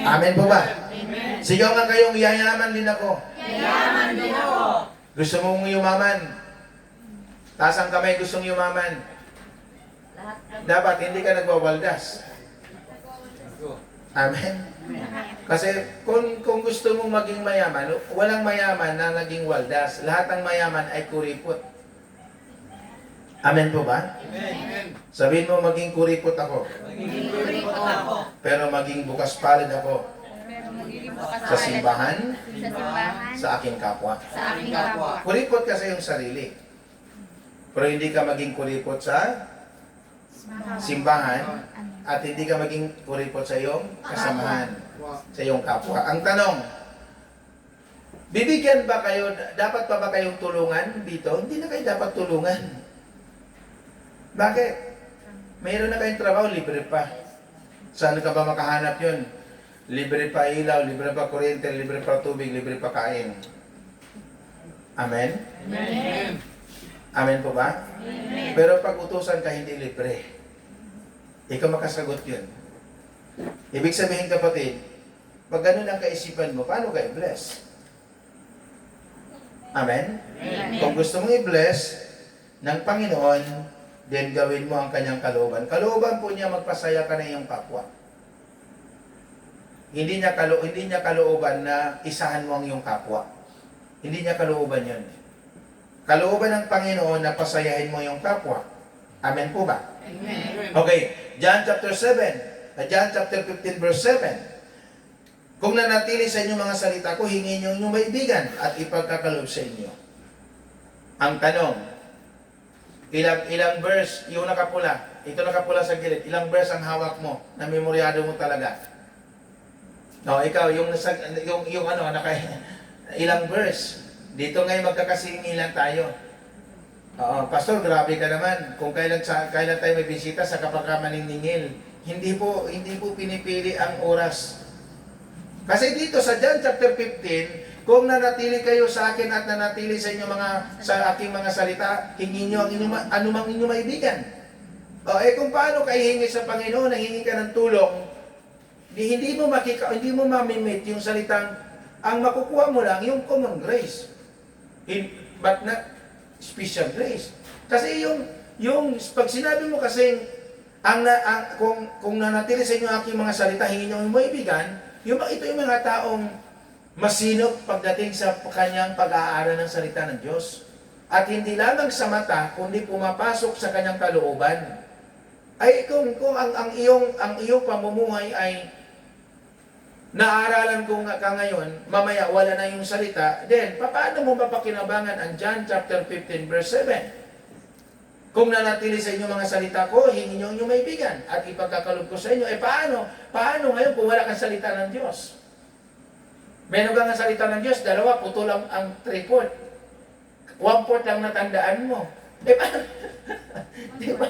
Amen po ba? Amen. Sigaw nga kayong, yayaman din ako. Yayaman din ako. Gusto mong yumaman? Taas ang kamay, gustong yumaman. Dapat hindi ka nagwawaldas. Amen? Kasi kung gusto mong maging mayaman, walang mayaman na naging waldas. Lahat ng mayaman ay kuripot. Amen po ba? Amen. Sabihin mo, maging kuripot ako. Magiging ako. Pero maging bukas palad ako sa simbahan, Sa simbahan. sa aking kapwa. Sa aking kapwa. Kuripot ka sa iyong sarili. Pero hindi ka maging kuripot sa simbahan at hindi ka maging kuripot sa iyong kasamahan, sa iyong kapwa. Ang tanong, bibigyan ba kayo, dapat pa ba kayong tulungan dito? Hindi na kayo dapat tulungan. Bakit? mayroon na kayong trabaho, libre pa. Saan ka ba makahanap yun? Libre pa ilaw, libre pa kuryente, libre pa tubig, libre pa kain. Amen? Amen. Amen po ba? Amen. Pero pag utusan ka, hindi libre. Ikaw makasagot yun. Ibig sabihin, kapatid, pag ganun ang kaisipan mo, paano ka i-bless? Amen? Amen. Kung gusto mong i-bless ng Panginoon, then gawin mo ang kanyang kalooban. Kalooban po niya magpasaya ka na iyong kapwa. Hindi niya kalooban na isahan mo ang iyong kapwa. Hindi niya kalooban yun. Kalooban ng Panginoon na pasayahin mo yung kapwa. Amen po ba? Amen. Okay, John chapter 7, John chapter 15 verse 7. Kung nanatili sa inyong mga salita ko, hingin niyo inyong maibigan at ipagkakaloob sa inyo. Ang tanong, ilang verse, yung nakapula, ito nakapula sa gilid, ilang verse ang hawak mo, na memoryado mo talaga? No, ikaw, ilang verse. Dito ngayon magkakasingilan tayo. Oo, Pastor, grabe ka naman. Kung kailan tayo may bisita sa kapag ka maniningil. Hindi po pinipili ang oras. Kasi dito sa John chapter 15, kung nanatili kayo sa akin at nanatili sa aking mga salita, hingin niyo ang anumang inyong maibigan. Kung paano kayo hingi sa Panginoon, nanghingi ka ng tulong, hindi mo mamimit yung salitang, ang makukuha mo lang yung common grace. But not special grace. Kasi pag sinabi mo kasing, kung nanatili sa inyo aking mga salita, hingin niyo yung maibigan, ito yung mga taong masinop pagdating sa kanyang pag-aaral ng salita ng Diyos. At hindi lamang sa mata, kundi pumapasok sa kanyang kalooban. Ay kung ang iyong pamumuhay ay naaralan ko ka ngayon, mamaya wala na yung salita, then paano mo mapakinabangan ang John chapter 15 verse 7? Kung nanatili sa inyong mga salita ko, hingin niyo inyong maibigan at ipagkakaloob ko sa inyo. Paano ngayon kung wala kang salita ng Diyos? Meron kang salita ng Diyos, dalawa, putol ang 3/4. 1/4 lang natandaan mo. Paano? Diba?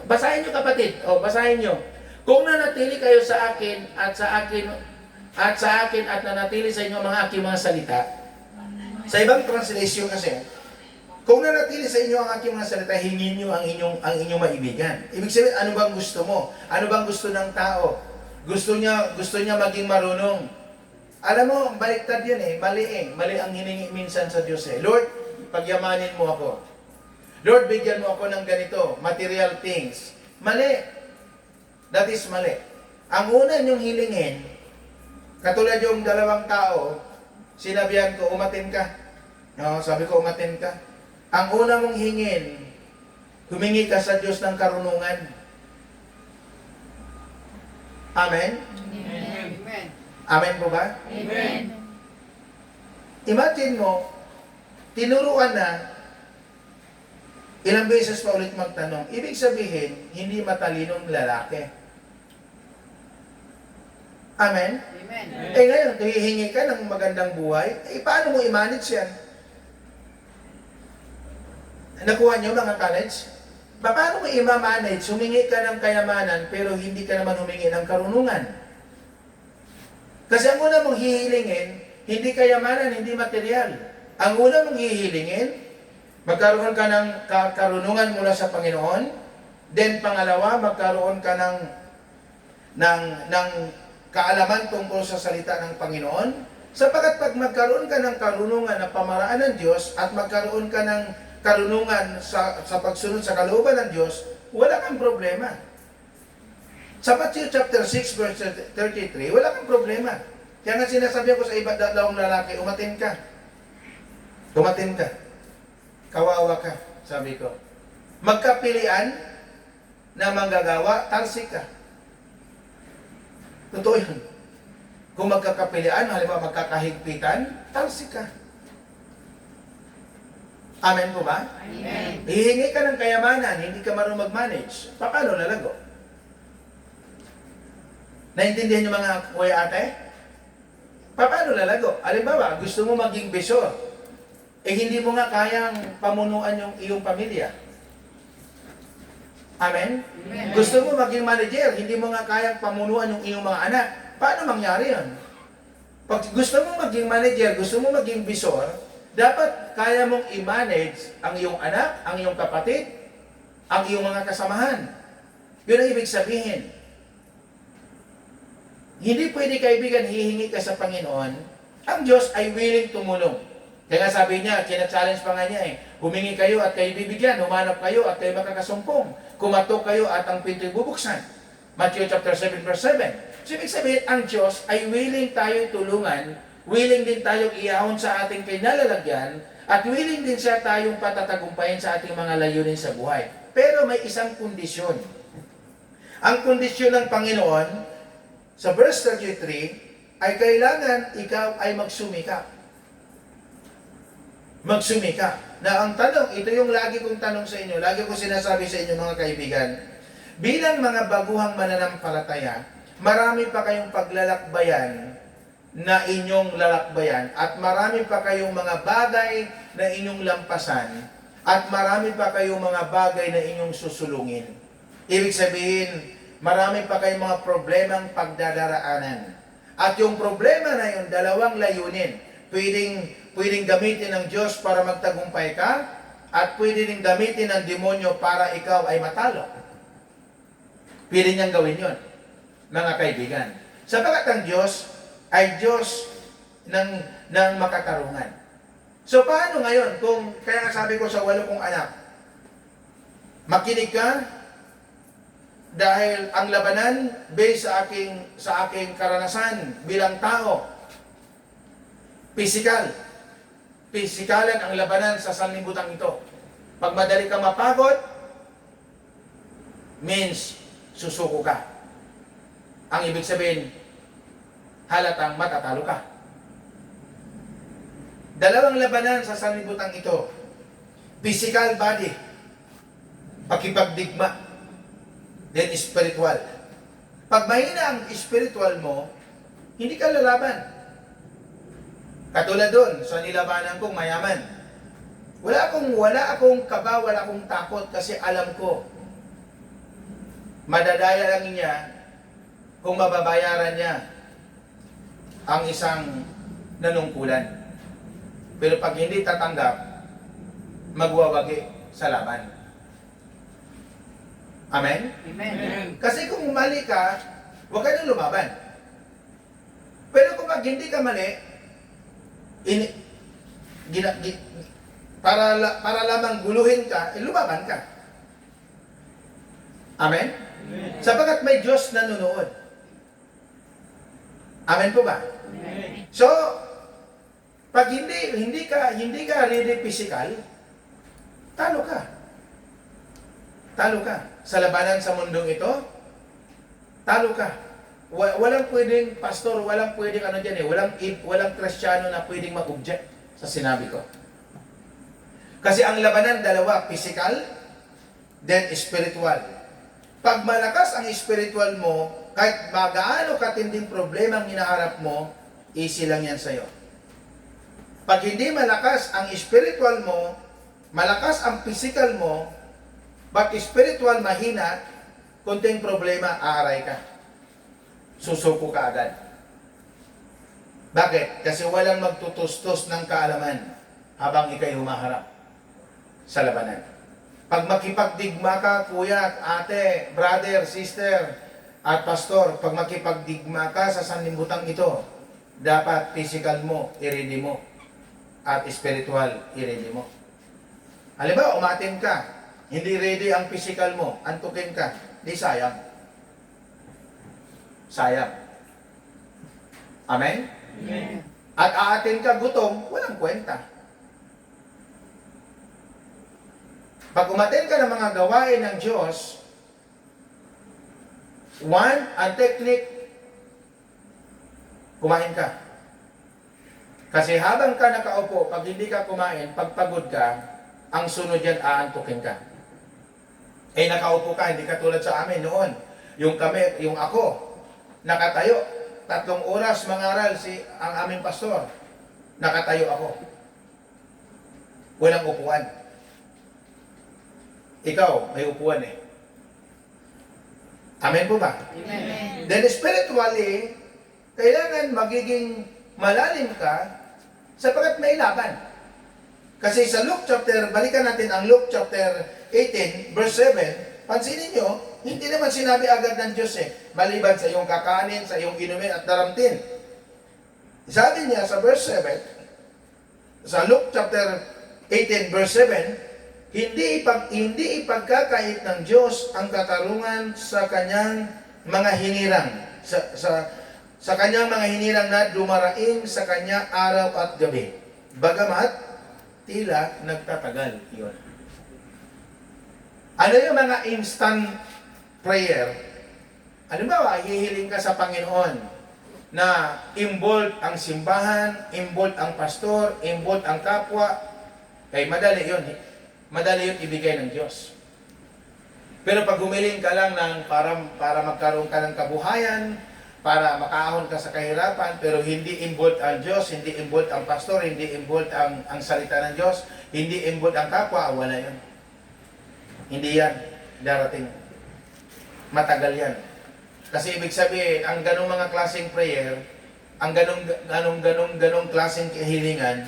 Basahin nyo, kapatid. Basahin nyo. Kung nanatili kayo sa akin at nanatili sa inyo mga aking mga salita. Sa ibang translation kasi, kung nanatili sa inyo ang aking mga salita, hingin nyo ang inyong maibigan. Ibig sabihin, ano bang gusto mo? Ano bang gusto ng tao? Gusto niya maging marunong. Alam mo, baliktad yun Mali ang hiningi minsan sa Diyos Lord, pagyamanin mo ako. Lord, bigyan mo ako ng ganito, material things. Mali. That is mali. Ang una niyong hilingin, katulad yung dalawang tao, sinabihan ko, umatin ka. Sabi ko, umatin ka. Ang una mong hingin, humingi ka sa Diyos ng karunungan. Amen? Amen. Amen po ba? Amen. Imagine mo, tinuruan na, ilang beses pa ulit magtanong. Ibig sabihin, hindi matalinong lalaki. Amen? Amen. Ngayon, hihingi ka ng magandang buhay, paano mo i-manage yan? Nakuha niyo mga college? Paano mo i-manage? Humingi ka ng kayamanan, pero hindi ka naman humingi ng karunungan. Kasi ang una mong hihilingin, hindi kayamanan, hindi material. Ang una mong hihilingin, magkaroon ka ng karunungan mula sa Panginoon. Then pangalawa, magkaroon ka ng kaalaman tungkol sa salita ng Panginoon. Sapagkat pag magkaroon ka ng karunungan na pamaraan ng Diyos at magkaroon ka ng karunungan sa pagsunod sa kalooban ng Diyos, wala kang problema. Sa Matthew chapter 6 verse 33, wala kang problema. Kaya nga sinasabi ko sa iba dalawang lalaki, umatin ka. Umatin ka. Kawawa ka, sabi ko. Magkapilian na manggagawa, talsik ka. Totoo yun. Kung magkakapilian, halimbawa magkakahigpitan, talsik ka. Amen po ba? Amen. Hihingi ka ng kayamanan, hindi ka marunong mag-manage. Paano lalago? Naintindihan niyo mga kuya ate? Paano lalago? Halimbawa, gusto mo maging bisor. Hindi mo nga kayang pamunuan yung iyong pamilya. Amen? Amen. Gusto mo maging manager, hindi mo nga kayang pamunuan yung iyong mga anak. Paano mangyari yun? Pag gusto mo maging manager, gusto mo maging bisor, dapat kaya mong i-manage ang iyong anak, ang iyong kapatid, ang iyong mga kasamahan. Yun ang ibig sabihin. Hindi pwede, kaibigan, hihingi ka sa Panginoon. Ang Diyos ay willing tumulong. Kaya nga sabi niya, kina-challenge pa nga niya humingi kayo at kayo bibigyan, humanap kayo at kayo makakasumpong, kumatok kayo at ang pinto'y bubuksan. Matthew chapter 7 verse 7. So ibig sabihin, ang Diyos ay willing tayo tulungan, willing din tayong iahon sa ating kinalalagyan, at willing din siya tayong patatagumpayin sa ating mga layunin sa buhay. Pero may isang kondisyon. Ang kondisyon ng Panginoon, sa verse 33, ay kailangan ikaw ay magsumikap. Magsumikap. Na ang tanong, ito yung lagi kong tanong sa inyo, lagi ko sinasabi sa inyo mga kaibigan, bilang mga baguhang mananampalataya, marami pa kayong paglalakbayan na inyong lalakbayan at marami pa kayong mga bagay na inyong lampasan at marami pa kayong mga bagay na inyong susulungin. Ibig sabihin, marami pa kayong mga problemang pagdadaraanan. At yung problema na yun, dalawang layunin. Pwedeng gamitin ng Diyos para magtagumpay ka at pwede rin gamitin ng demonyo para ikaw ay matalo. Pwede niyang gawin yon, mga kaibigan. Sapagat ang Diyos ay Diyos ng makatarungan. So paano ngayon kung, kaya nga sabi ko sa 8 kong anak, makinig ka dahil ang labanan based sa aking karanasan bilang tao, pisikalan ang labanan sa sanlibutan ito. Pag madali kang mapagod, means susuko ka. Ang ibig sabihin, halatang matatalo ka. Dalawang labanan sa sanlibutan ito. Physical body, pakipagdigma, then spiritual. Pag mahina ang spiritual mo, hindi ka lalaban. Katulad doon, sa nilabanan kong mayaman. Wala akong kaba, wala akong takot kasi alam ko, madadaya lang niya kung mababayaran niya ang isang nanungkulan. Pero pag hindi tatanggap, magwawagi sa laban. Amen? Amen. Kasi kung mali ka, huwag ka nang lumaban. Pero kung pag hindi ka mali, para lamang guluhin ka, lumaban ka. Amen? Amen. Sapagat may Diyos na nunood. Amen po ba? Amen. So, pag hindi ka really physical, talo ka. Talo ka. Sa labanan sa mundong ito, talo ka. Walang pwedeng pastor, walang pwedeng ano dyan walang Kristiyano na pwedeng mag-object sa sinabi ko. Kasi ang labanan dalawa, physical, then spiritual. Pag malakas ang spiritual mo, kahit magaano katinding problema ang hinaharap mo, easy lang yan sa'yo. Pag hindi malakas ang spiritual mo, malakas ang physical mo, but spiritual mahina, konting problema, aaray ka. Susuko ka agad. Bakit? Kasi walang magtutustos ng kaalaman habang ikay humaharap sa labanan. Pag makipagdigma ka, kuya, ate, brother, sister, at pastor, pag makipagdigma ka sa sanlibutan ito, dapat physical mo, i-ready mo, at spiritual, i-ready mo. Halimbawa, umatin ka, hindi ready ang physical mo, antukin ka, di sayang. Sayang. Amen? Amen. At aatin ka gutom, walang kwenta. Pag umatin ka ng mga gawain ng Diyos, ang technique, kumain ka. Kasi habang ka nakaupo, pag hindi ka kumain, pag pagod ka, ang sunod yan, aantukin ka. Nakaupo ka, hindi ka tulad sa amin noon. Yung ako, nakatayo, 3 oras mangaral ang aming pastor. Nakatayo ako. Walang upuan. Ikaw, may upuan Amen po ba? Amen. Then spiritually, kailangan magiging malalim ka sapagkat may laban. Kasi sa Luke chapter, balikan natin ang Luke chapter 18, verse 7, pansinin nyo, hindi naman sinabi agad ng Diyos maliban sa iyong kakanin, sa iyong inumin at daramtin. Sabi niya sa verse 7, sa Luke chapter 18, verse 7, hindi ipagkakait ng Diyos ang katarungan sa kanyang mga hinirang, sa kanyang mga hinirang na dumaraing sa kanya araw at gabi. Bagamat, tila nagtatagal yun. Ano yung mga instant prayer? Halimbawa, hihiling ka sa Panginoon na involved ang simbahan, involved ang pastor, involved ang kapwa, madali yun. Madali yun ibigay ng Diyos. Pero pag humiling ka lang para magkaroon ka ng kabuhayan, para makaahon ka sa kahirapan, pero hindi involved ang Diyos, hindi involved ang pastor, hindi involved ang salita ng Diyos, hindi involved ang kapwa, wala yun. Hindi yan darating. Matagal yan. Kasi ibig sabihin, ang ganong mga klaseng prayer, ang ganong klaseng kahilingan,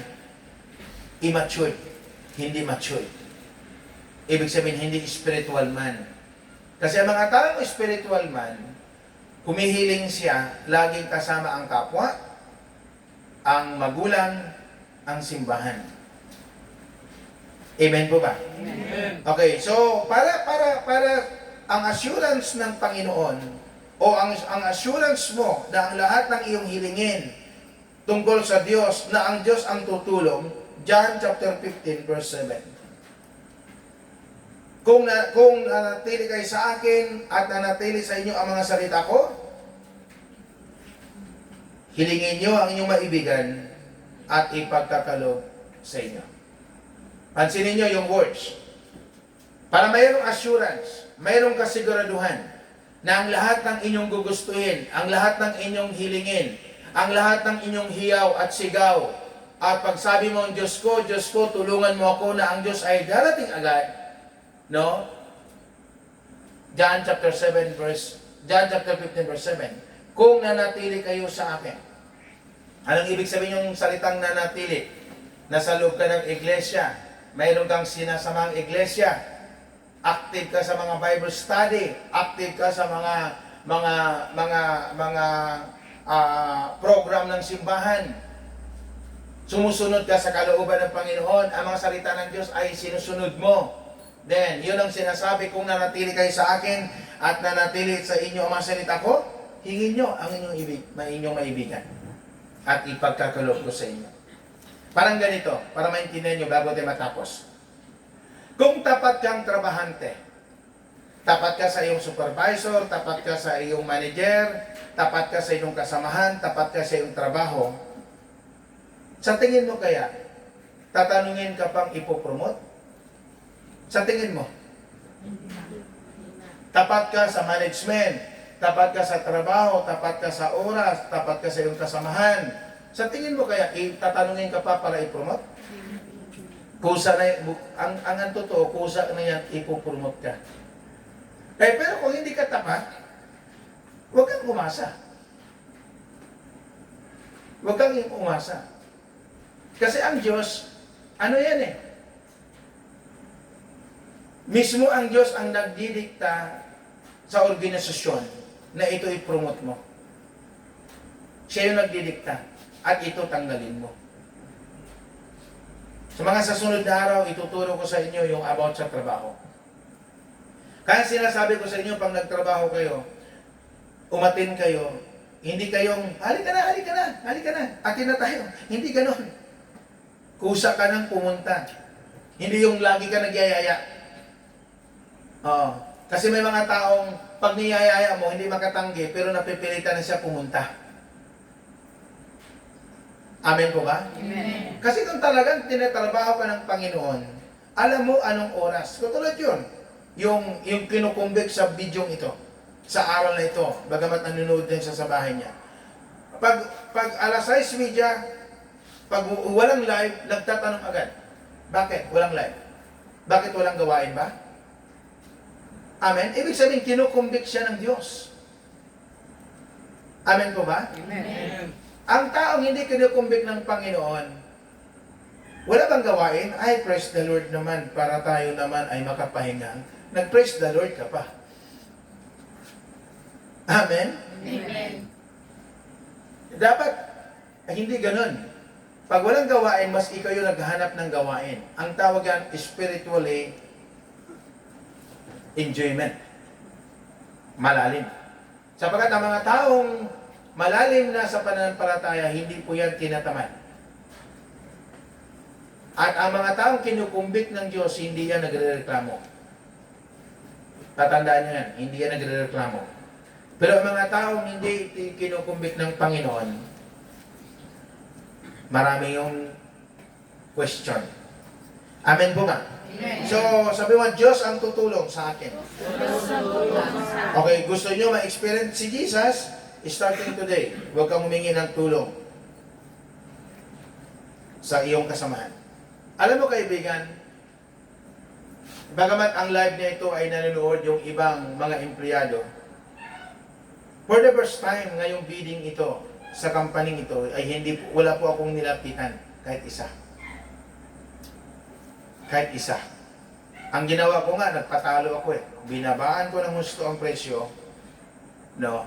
immature, hindi mature. Ibig sabihin, hindi spiritual man. Kasi ang mga taong spiritual man, humihiling siya, laging kasama ang kapwa, ang magulang, ang simbahan. Amen po ba? Amen. Okay, so para ang assurance ng Panginoon o ang assurance mo na ang lahat ng iyong hilingin tungkol sa Diyos, na ang Diyos ang tutulong, John chapter 15 verse 7. Kung nanatili kayo sa akin at nanatili sa inyo ang mga salita ko, hilingin nyo ang inyong maibigan at ipagkakalob sa inyo. Pansinin nyo yung words. Para mayroong assurance, mayroong kasiguraduhan na ang lahat ng inyong gugustuhin, ang lahat ng inyong hilingin, ang lahat ng inyong hiyaw at sigaw, at pagsabi mo ang Diyos ko, tulungan mo ako, na ang Diyos ay darating agad. No? John chapter 15 verse 7. Kung nanatili kayo sa akin. Anong ibig sabihin yung salitang nanatili? Nasa loob ka ng iglesia, mayroon kang sinasamang iglesia, active ka sa mga Bible study, active ka sa mga program ng simbahan, sumusunod ka sa kalooban ng Panginoon, ang mga salita ng Diyos ay sinusunod mo. Then, yun ang sinasabi, kung nanatili kayo sa akin at nanatili sa inyo ang mga salita ko, hingin nyo ang inyong maibigan at ipagkakaloob ko sa inyo. Parang ganito, para maintindihan nyo bago tayo matapos. Kung tapat kang trabahante, tapat ka sa iyong supervisor, tapat ka sa iyong manager, tapat ka sa iyong kasamahan, tapat ka sa iyong trabaho, sa tingin mo kaya, tatanungin ka pang ipopromote? Sa tingin mo? Tapat ka sa management, tapat ka sa trabaho, tapat ka sa oras, tapat ka sa iyong kasamahan. Sa tingin mo kaya, tatanungin ka pa para i-promote? Kusa na, ang totoo, kusa na yan, ipopromote ka. Pero kung hindi ka tapat, huwag kang umasa. Huwag kang umasa. Kasi ang Diyos, ano yan mismo ang Diyos ang nagdidikta sa organisasyon na ito i-promote mo. Siya yung nagdidikta at ito tanggalin mo. Sa mga sasunod na araw, ituturo ko sa inyo yung about sa trabaho. Kaya sinasabi ko sa inyo, pag nagtrabaho kayo, umatin kayo, hindi kayong, halika na, atin na tayo. Hindi ganon. Kusa ka nang pumunta. Hindi yung lagi ka nagyayaya. Kasi may mga taong pag niyayaya mo, hindi makatanggi, pero napipilitan na siya pumunta. Amen po ba? Amen. Kasi kung talagang tinatrabaho ka ng Panginoon, alam mo anong oras. Katulad yun, yung kinukumbik sa video ito, sa araw na ito, bagamat nanonood din siya sa bahay niya. Pag alas 6:30, pag walang live, nagtatanong agad. Bakit walang live? Bakit walang gawain ba? Amen? Ibig sabihin, kinukumbik siya ng Diyos. Amen po ba? Amen. Ang taong hindi kinukumbik ng Panginoon, wala bang gawain? Ay, praise the Lord naman, para tayo naman ay makapahinga. Nag-praise the Lord ka pa. Amen? Amen. Dapat, hindi ganun. Pag walang gawain, mas ikaw yung naghahanap ng gawain. Ang tawag yan, spiritually, enjoyment. Malalim. Sapagkat ang mga taong malalim na sa pananampalataya, hindi po yan tinatamad. At ang mga taong kinukumbik ng Diyos, hindi yan nagre-reklamo. Tatandaan nyo yan, hindi yan nagre-reklamo. Pero ang mga taong hindi kinukumbik ng Panginoon, marami yung question. Amen po ba? Amen. So, sabi mo, Diyos ang tutulong sa akin. Okay, gusto nyo ma-experience si Jesus? Starting today, huwag kang humingi ng tulong sa iyong kasamahan. Alam mo kaibigan, bagamat ang live na ito ay nanonood yung ibang mga empleyado, for the first time ngayong bidding ito, sa kampaning ito, ay wala po akong nilapitan kahit isa. Kahit isa. Ang ginawa ko nga, nagpatalo ako eh. Binabaan ko ng husto ang presyo, no,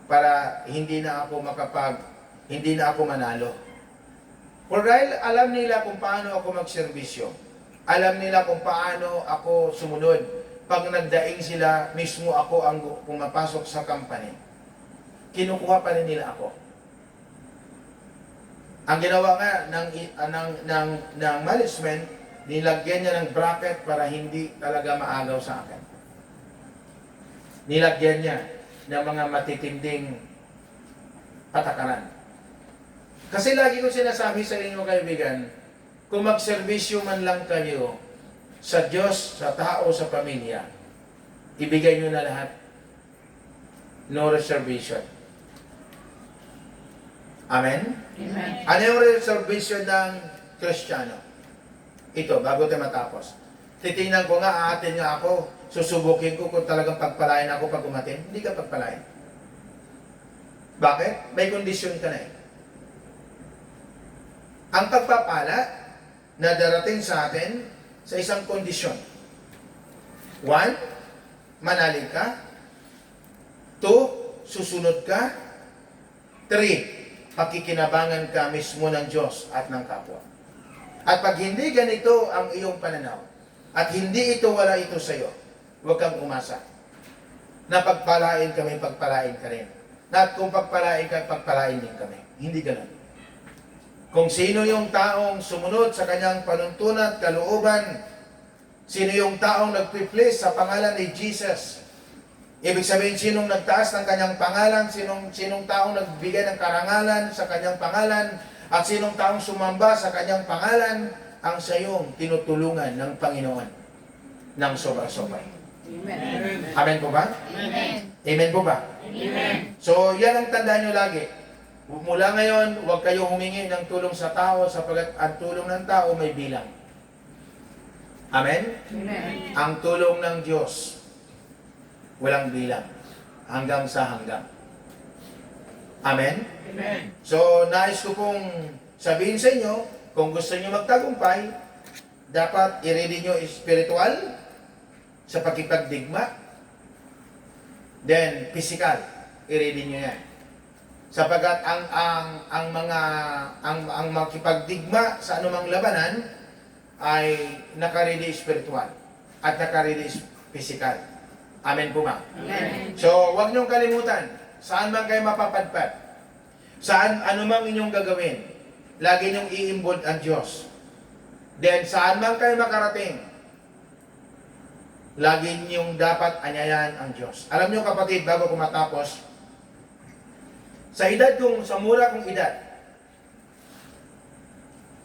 para hindi na ako manalo. For dahil alam nila kung paano ako magserbisyo. Alam nila kung paano ako sumunod. Pag nagdaing sila, mismo ako ang pumapasok sa company. Kinukuha pa rin nila ako. Ang ginawa nga ng management, nilagyan niya ng bracket para hindi talaga maagaw sa akin. Nilagyan niya ng mga matitinding patakaran. Kasi lagi ko sinasabi sa inyo kaibigan, kung magserbisyo man lang kayo sa Diyos, sa tao, sa pamilya, ibigay nyo na lahat. No reservation. Amen? Amen. Ano yung reservation ng Kristiyano? Ito, bago tayo matapos. Titingnan ko nga, aatin nga ako, susubukin ko kung talagang pagpalain ako pag umatin. Hindi ka pagpalain. Bakit? May kondisyon ka na eh. Ang pagpapala na darating sa atin sa isang kondisyon. 1, manalig ka. 2, susunod ka. 3, pakikinabangan ka mismo ng Diyos at ng kapwa. At pag hindi ganito ang iyong pananaw, at hindi ito, wala ito sa iyo, huwag kang umasa. Na pagpalain kami, pagpalain ka rin. Na kung pagpalain ka, pagpalain din kami. Hindi ganun. Kung sino yung taong sumunod sa kanyang panuntunat, kalooban, sino yung taong nagpi-place sa pangalan ni Jesus, ibig sabihin, sinong nagtaas ng kanyang pangalan, sinong taong nagbigay ng karangalan sa kanyang pangalan, at sinong taong sumamba sa kanyang pangalan, ang sayong tinutulungan ng Panginoon ng sobra-sobra. Amen. Amen po ba? Amen. Amen po ba? Amen. So, yan ang tandaan nyo lagi. Mula ngayon, huwag kayong humingi ng tulong sa tao sapagkat ang tulong ng tao may bilang. Amen? Amen. Ang tulong ng Diyos, walang bilang. Hanggang sa hanggang. Amen? Amen. So, nais ko pong sabihin sa inyo, kung gusto nyo magtagumpay, dapat i-ready nyo spiritual sa pakipagdigma, then physical, i-ready nyo yan. Sapagkat ang makipagdigma sa anumang labanan ay nakaredy spiritual at nakaredy physical. Amen po ba? Amen. So, huwag niyong kalimutan, saan man kayo mapapadpad, saan anumang inyong gagawin, lagi niyong i-involve ang Diyos. Then, saan man kayo makarating, lagi niyong dapat anyayahan ang Diyos. Alam niyo kapatid, bago ko matapos, sa mura kong edad,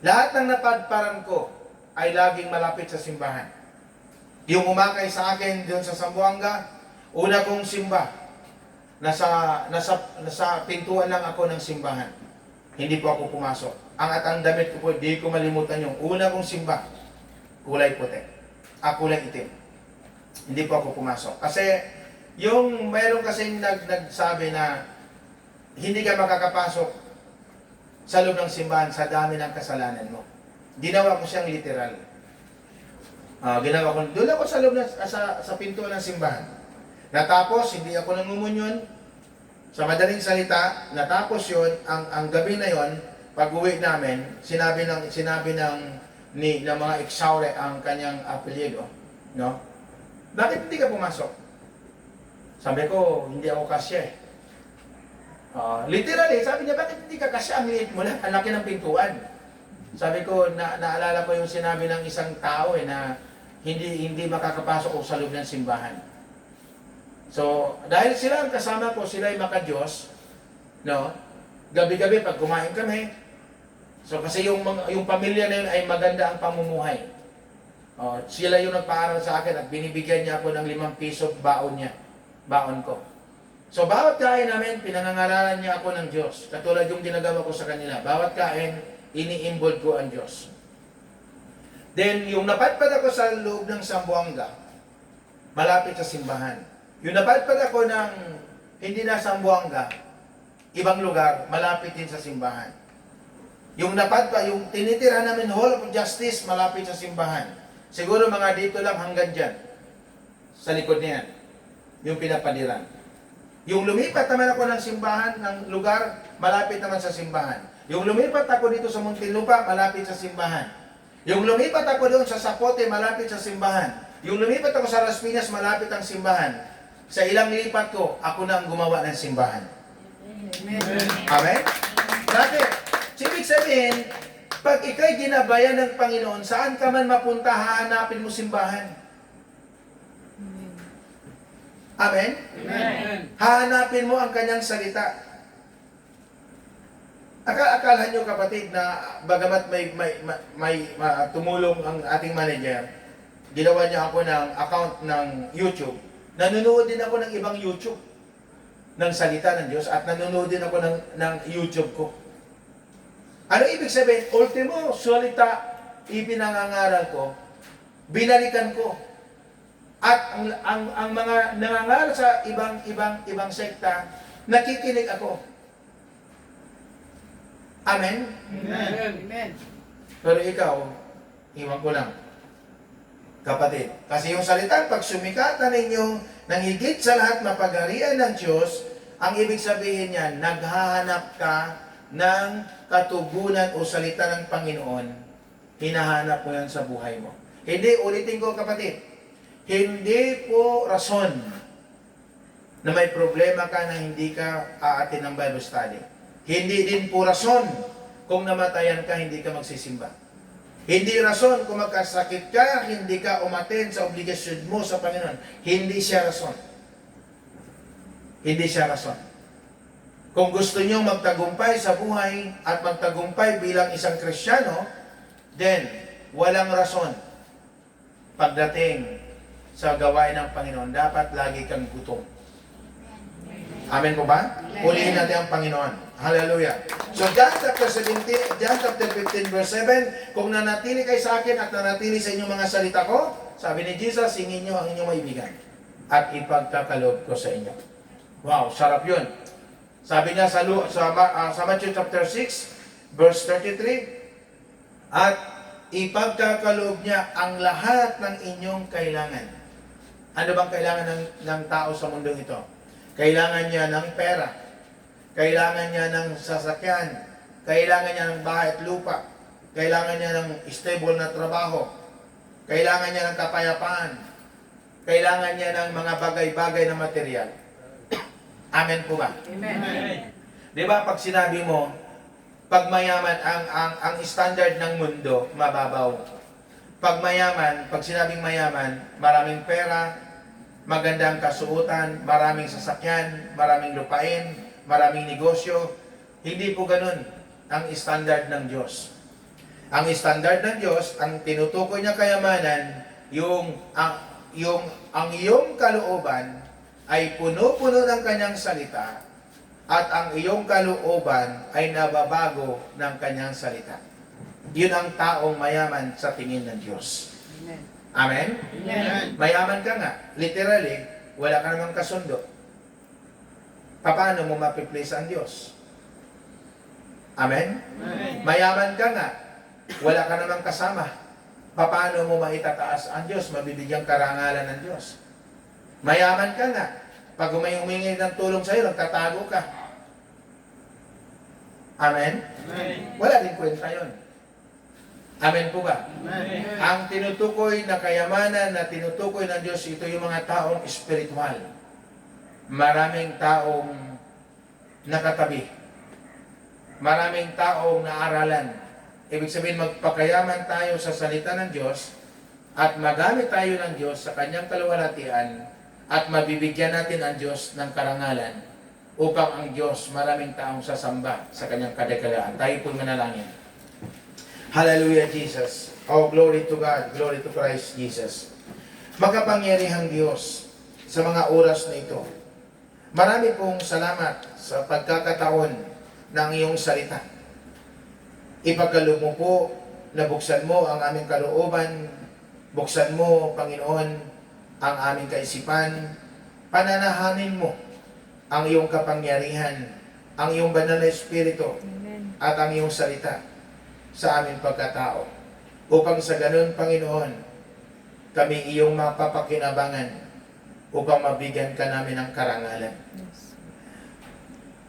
lahat ng napadparan ko ay laging malapit sa simbahan. Yung umakay sa akin doon sa Zamboanga, una kong simba, nasa pintuan lang ako ng simbahan. Hindi po ako pumasok. Ang damit ko po, di ko malimutan yung una kong simba, kulay puti, kulay itim. Hindi po ako pumasok. Kasi, yung mayroon kasing nagsabi na hindi ka makakapasok sa loob ng simbahan sa dami ng kasalanan mo. Ginawa ko siyang literal. Ginawa ko, doon ako sa loob sa pintuan ng simbahan. Natapos, hindi ako nangumunyon. Sa madaling salita, natapos yun, ang gabi na yon, pag-uwi namin, sinabi ng mga exaure ang kanyang apelyido, no? Bakit hindi ka pumasok? Sabi ko, hindi ako kasya eh. Literally, sabi niya, bakit hindi ka kasya? Ang liit mo lang, ang laki ng pintuan. Sabi ko, naalala ko yung sinabi ng isang tao eh, na hindi makakapasok sa loob ng simbahan. So, dahil sila ang kasama ko, sila ay maka-Diyos, no? Gabi-gabi pag kumain kami, so kasi yung pamilya na yun ay maganda ang pamumuhay. Sila yung nagpaaral sa akin at binibigyan niya ako ng 5 piso baon ko. So, bawat kain namin, pinangangalanan niya ako ng Diyos. Katulad yung ginagawa ko sa kanila. Bawat kain, ini-involve ko ang Diyos. Then, yung napadpad ako sa loob ng Zamboanga, malapit sa simbahan. Yung napadpad ako ng hindi na Zamboanga, ibang lugar, malapit din sa simbahan. Yung napadpad, yung tinitira namin Hall of Justice, malapit sa simbahan. Siguro mga dito lang hanggang dyan. Sa likod niyan. Yung pinapadiran. Yung lumipat naman ako ng simbahan, ng lugar, malapit naman sa simbahan. Yung lumipat ako dito sa Muntinlupa, malapit sa simbahan. Yung lumipat ako doon sa Zapote, malapit sa simbahan. Yung lumipat ako sa Las Piñas, malapit ang simbahan. Sa ilang lipat ko, ako na ang gumawa ng simbahan. Amen? Bakit? Ibig sabihin, pag ikaw'y ginabayan ng Panginoon, saan ka man mapunta, hahanapin mo simbahan. Amen? Amen. Hahanapin mo ang kanyang salita. Akala nyo kapatid na bagamat may tumulong ang ating manager, ginawa niya ako ng account ng YouTube, nanonood din ako ng ibang YouTube ng salita ng Diyos at nanonood din ako ng YouTube ko. Ano ibig sabihin? Ultimo, salita, ipinangangaral ko, binalikan ko. At ang mga nangangaral sa ibang sekta, nakikinig ako. Amen? Amen. Pero ikaw, iwan ko lang. Kapatid, kasi yung salita, pag sumikatan ninyo ng higit sa lahat mapagarian ng Diyos, ang ibig sabihin niyan, naghahanap ka ng katugunan o salita ng Panginoon, hinahanap mo yan sa buhay mo. Hindi, ulitin ko kapatid, hindi po rason na may problema ka na hindi ka aatin ng Bible study. Hindi din po rason kung namatayan ka, hindi ka magsisimba. Hindi rason kung magkasakit ka, hindi ka umaten sa obligasyon mo sa Panginoon. Hindi siya rason. Hindi siya rason. Kung gusto nyo magtagumpay sa buhay at magtagumpay bilang isang Kristiyano, then walang rason pagdating sa gawain ng Panginoon. Dapat lagi kang gutom. Amen po ba? Ulihin natin ang Panginoon. Hallelujah. So, John chapter 15, verse 7, kung nanatili kayo sa akin at nanatili sa inyong mga salita ko, sabi ni Jesus, singin nyo ang inyong maibigan at ipagkakaloob ko sa inyo. Wow, sarap yun. Sabi niya sa Matthew chapter 6, verse 33, at ipagkakaloob niya ang lahat ng inyong kailangan. Ano bang kailangan ng tao sa mundong ito? Kailangan niya ng pera. Kailangan niya ng sasakyan. Kailangan niya ng bahay at lupa. Kailangan niya ng stable na trabaho. Kailangan niya ng kapayapaan. Kailangan niya ng mga bagay-bagay na material. Amen po ba? Amen. Di ba pag sinabi mo, pag mayaman, ang standard ng mundo, mababaw. Pag mayaman, pag sinabing mayaman, maraming pera, magandang kasuotan, maraming sasakyan, maraming lupain, maraming negosyo. Hindi po ganun ang standard ng Diyos. Ang standard ng Diyos, ang tinutukoy niya kayamanan, ang iyong kalooban ay puno-puno ng kanyang salita at ang iyong kalooban ay nababago ng kanyang salita. Yun ang taong mayaman sa tingin ng Diyos. Amen. Amen? Amen. Mayaman ka nga. Literally, wala ka namang kasundo. Paano mo mapiplace ang Diyos? Amen? Amen. Mayaman ka nga. Wala ka namang kasama. Paano mo maitataas ang Diyos? Mabibigyan karangalan ng Diyos. Mayaman ka nga. Pag may humingi ng tulong sa iyo, nagtatago ka. Amen? Amen. Wala din kwenta yun. Amen po ba? Amen. Ang tinutukoy na kayamanan na tinutukoy ng Diyos, ito yung mga taong espiritual. Maraming taong nakatabi. Maraming taong naaralan. Ibig sabihin, magpakayaman tayo sa salita ng Diyos at magamit tayo ng Diyos sa kanyang kaluwalhatian at mabibigyan natin ang Diyos ng karangalan upang ang Diyos maraming taong sasamba sa kanyang kadagalaan. Tayo po manalangin. Hallelujah, Jesus. Oh, glory to God. Glory to Christ Jesus. Makapangyarihang Diyos sa mga oras na ito. Marami pong salamat sa pagkakataon ng iyong salita. Ipagkaloob mo po na buksan mo ang aming kalooban, buksan mo, Panginoon, ang aming kaisipan, pananahanin mo ang iyong kapangyarihan, ang iyong banal na Espiritu, at ang iyong salita sa aming pagkatao. Upang sa ganun, Panginoon, kami iyong mapapakinabangan upang mabigyan ka namin ng karangalan.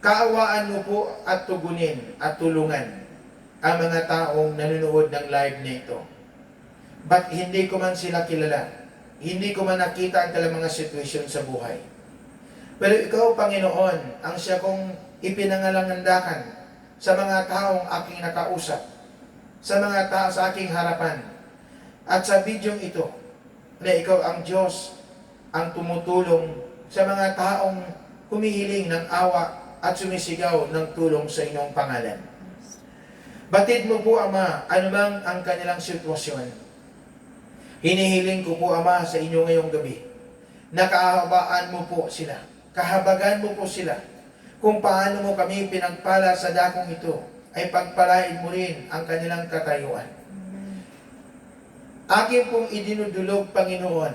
Kaawaan mo po at tugunin at tulungan ang mga taong nanonood ng live na ito. But hindi ko man sila kilala, hindi ko man nakita ang kanilang mga sitwasyon sa buhay. Pero ikaw, Panginoon, ang siya kong ipinangalangandakan sa mga taong aking nakausap, sa mga tao sa aking harapan, at sa bidyong ito, na ikaw ang Diyos ang tumutulong sa mga taong humihiling ng awa at sumisigaw ng tulong sa inyong pangalan. Batid mo po, Ama, anumang ang kanilang sitwasyon. Hinihiling ko po, Ama, sa inyo ngayong gabi, na kahabaan mo po sila, kahabagan mo po sila, kung paano mo kami pinagpala sa dakong ito, ay pagpalain mo rin ang kanilang katayuan. Akin pong idinudulog, Panginoon,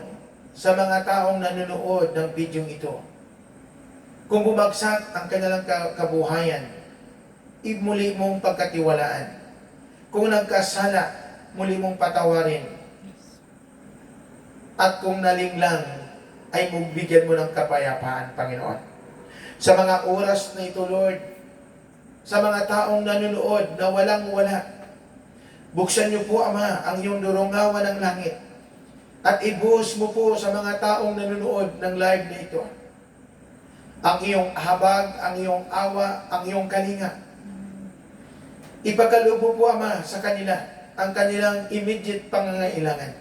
sa mga taong nanonood ng bidyong ito. Kung bumagsak ang kanilang kabuhayan, muli mong pagkatiwalaan. Kung nagkasala, muli mong patawarin. At kung nalinglang, ay magbigyan mo ng kapayapaan, Panginoon. Sa mga oras na ito, Lord, sa mga taong nanonood na walang-wala, buksan niyo po, Ama, ang iyong durungawan ng langit at ibuhos mo po sa mga taong nanonood ng live na ito ang iyong habag, ang iyong awa, ang iyong kalinga. Ipagkaloob mo po, Ama, sa kanila ang kanilang immediate pangangailangan.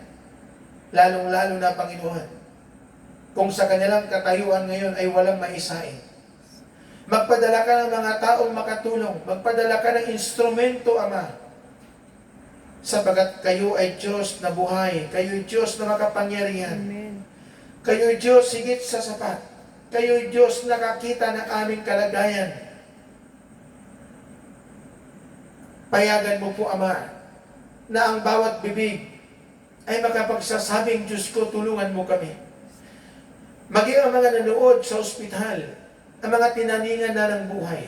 Lalong-lalo na, Panginoon, kung sa kanilang katayuan ngayon ay walang maisain. Magpadala ka ng mga taong makatulong. Magpadala ka ng instrumento, Ama. Sapagat kayo ay Diyos na buhay. Kayo ay Diyos na makapangyarihan. Amen. Kayo ay Diyos higit sa sapat. Kayo ay Diyos na nakakita ng aming kalagayan. Payagan mo po, Ama, na ang bawat bibig ay makapagsasabing, Diyos ko, tulungan mo kami. Maging ang mga nanood sa ospital, ang mga tinaningan na ng buhay.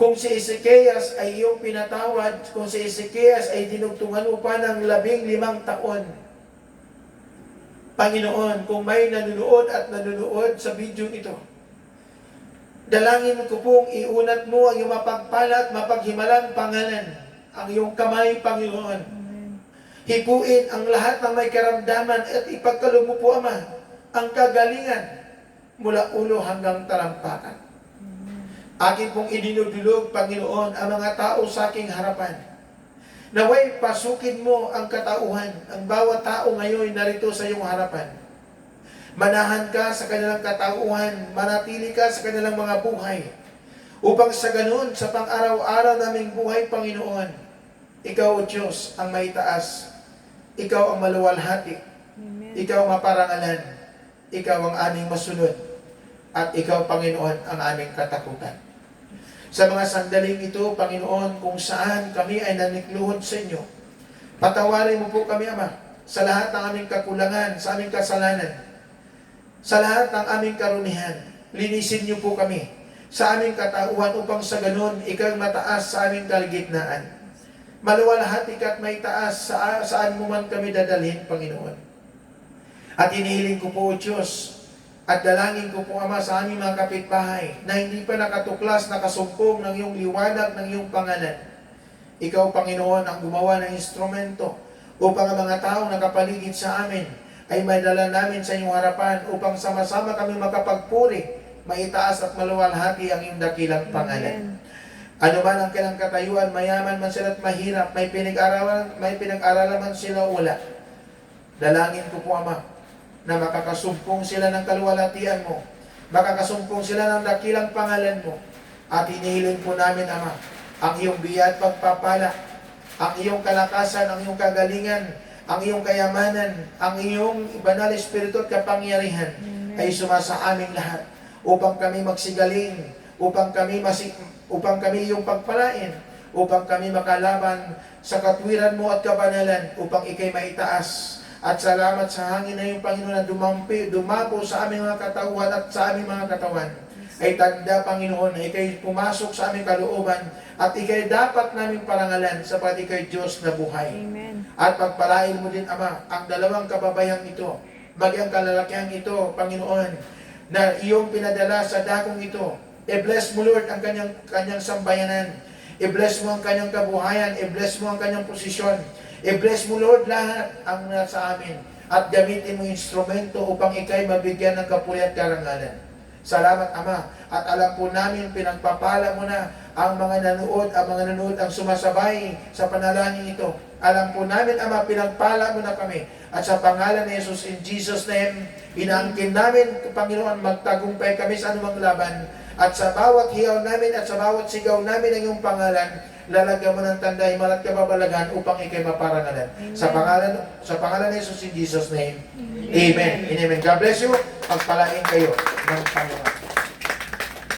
Kung si Ezekias ay iyong pinatawad, kung si Ezekias ay dinugtungan mo pa ng 15 taon, Panginoon, kung may nanonood at nanonood sa video ito, dalangin ko pong iunat mo ang iyong mapagpala at mapaghimalang pangalan, ang iyong kamay, Panginoon. Hipuin ang lahat ng may karamdaman at ipagkaloob mo po, Ama, ang kagalingan mula ulo hanggang talampakan. Akin pong idinudulog, Panginoon, ang mga tao sa aking harapan. Naway pasukin mo ang katauhan, ang bawat tao ngayon narito sa iyong harapan. Manahan ka sa kanilang katauhan, manatili ka sa kanilang mga buhay. Upang sa ganun, sa pang-araw-araw naming buhay, Panginoon, Ikaw, O Diyos, ang maitaas. Ikaw ang maluwalhati. Amen. Ikaw ang maparangalan. Ikaw ang aming masunod. At Ikaw, Panginoon, ang aming katakutan. Sa mga sandaling ito, Panginoon, kung saan kami ay nanikluhod sa inyo, patawarin mo po kami, Ama. sa lahat ng aming kakulangan, sa aming kasalanan, sa lahat ng aming karumihan. Linisin niyo po kami sa aming katauhan upang sa ganun, ikaw mataas sa aming kalagitnaan. Maluwalhati ka at may taas saan mo man kami dadalhin, Panginoon. At inihiling ko po, Diyos, at dalangin ko po, Ama, sa aming mga kapitbahay na hindi pa nakatuklas, nakasumpong ng iyong liwanag, ng iyong pangalan. Ikaw, Panginoon, ang gumawa ng instrumento upang ang mga taong nakapaligid sa amin ay madala namin sa iyong harapan upang sama-sama kami makapagpuri, maitaas at maluwalhati ang iyong dakilang pangalan. Ano man ang kailang katayuan, mayaman man sila at mahirap, may pinag-aralan man sila o wala. Dalangin ko po, Ama, na makakasumpong sila ng kaluwalhatian mo, makakasumpong sila ng dakilang pangalan mo, at hinihiling po namin, Ama, ang iyong biya at pagpapala, ang iyong kalakasan, ang iyong kagalingan, ang iyong kayamanan, ang iyong banal espiritu at kapangyarihan ay sumasa aming lahat upang kami magsigaling, upang kami iyong pagpalain, upang kami makalaban sa katwiran mo at kabanalan, upang ikay maitaas. At salamat sa hangin na iyong Panginoon na dumapo sa aming mga katawan at sa aming mga katawan. Ay tanda, Panginoon, na ikay pumasok sa aming kalooban at ikay dapat naming parangalan sapat ikay Diyos na buhay. Amen. At pagpalain mo din, Ama, ang dalawang kababayang ito, bagyang kalalakihan ito, Panginoon, na iyong pinadala sa dakong ito. I-bless mo, Lord, ang kanyang sambayanan. I-bless mo ang kanyang kabuhayan. I-bless mo ang kanyang posisyon. I-bless mo, Lord, lahat ang nasa amin. At gamitin mo instrumento upang ikay mabigyan ng kapuri at karangalan. Salamat, Ama. At alam po namin, pinagpapala mo na ang mga nanood ang sumasabay sa panalangin ito. Alam po namin, Ama, pinagpala mo na kami. At sa pangalan ni Jesus, in Jesus' name, inaangkin namin, Panginoon, magtagumpay kami sa anumang laban. At sa bawat hiyaw namin at sa bawat sigaw namin ng iyong pangalan, lalagyan mo ng tanda, himalat kababalagan upang ikay maparangalan. Sa pangalan ni Jesus, in Jesus' name. Amen. Amen. God bless you. Pagpalain kayo ng Panginoon.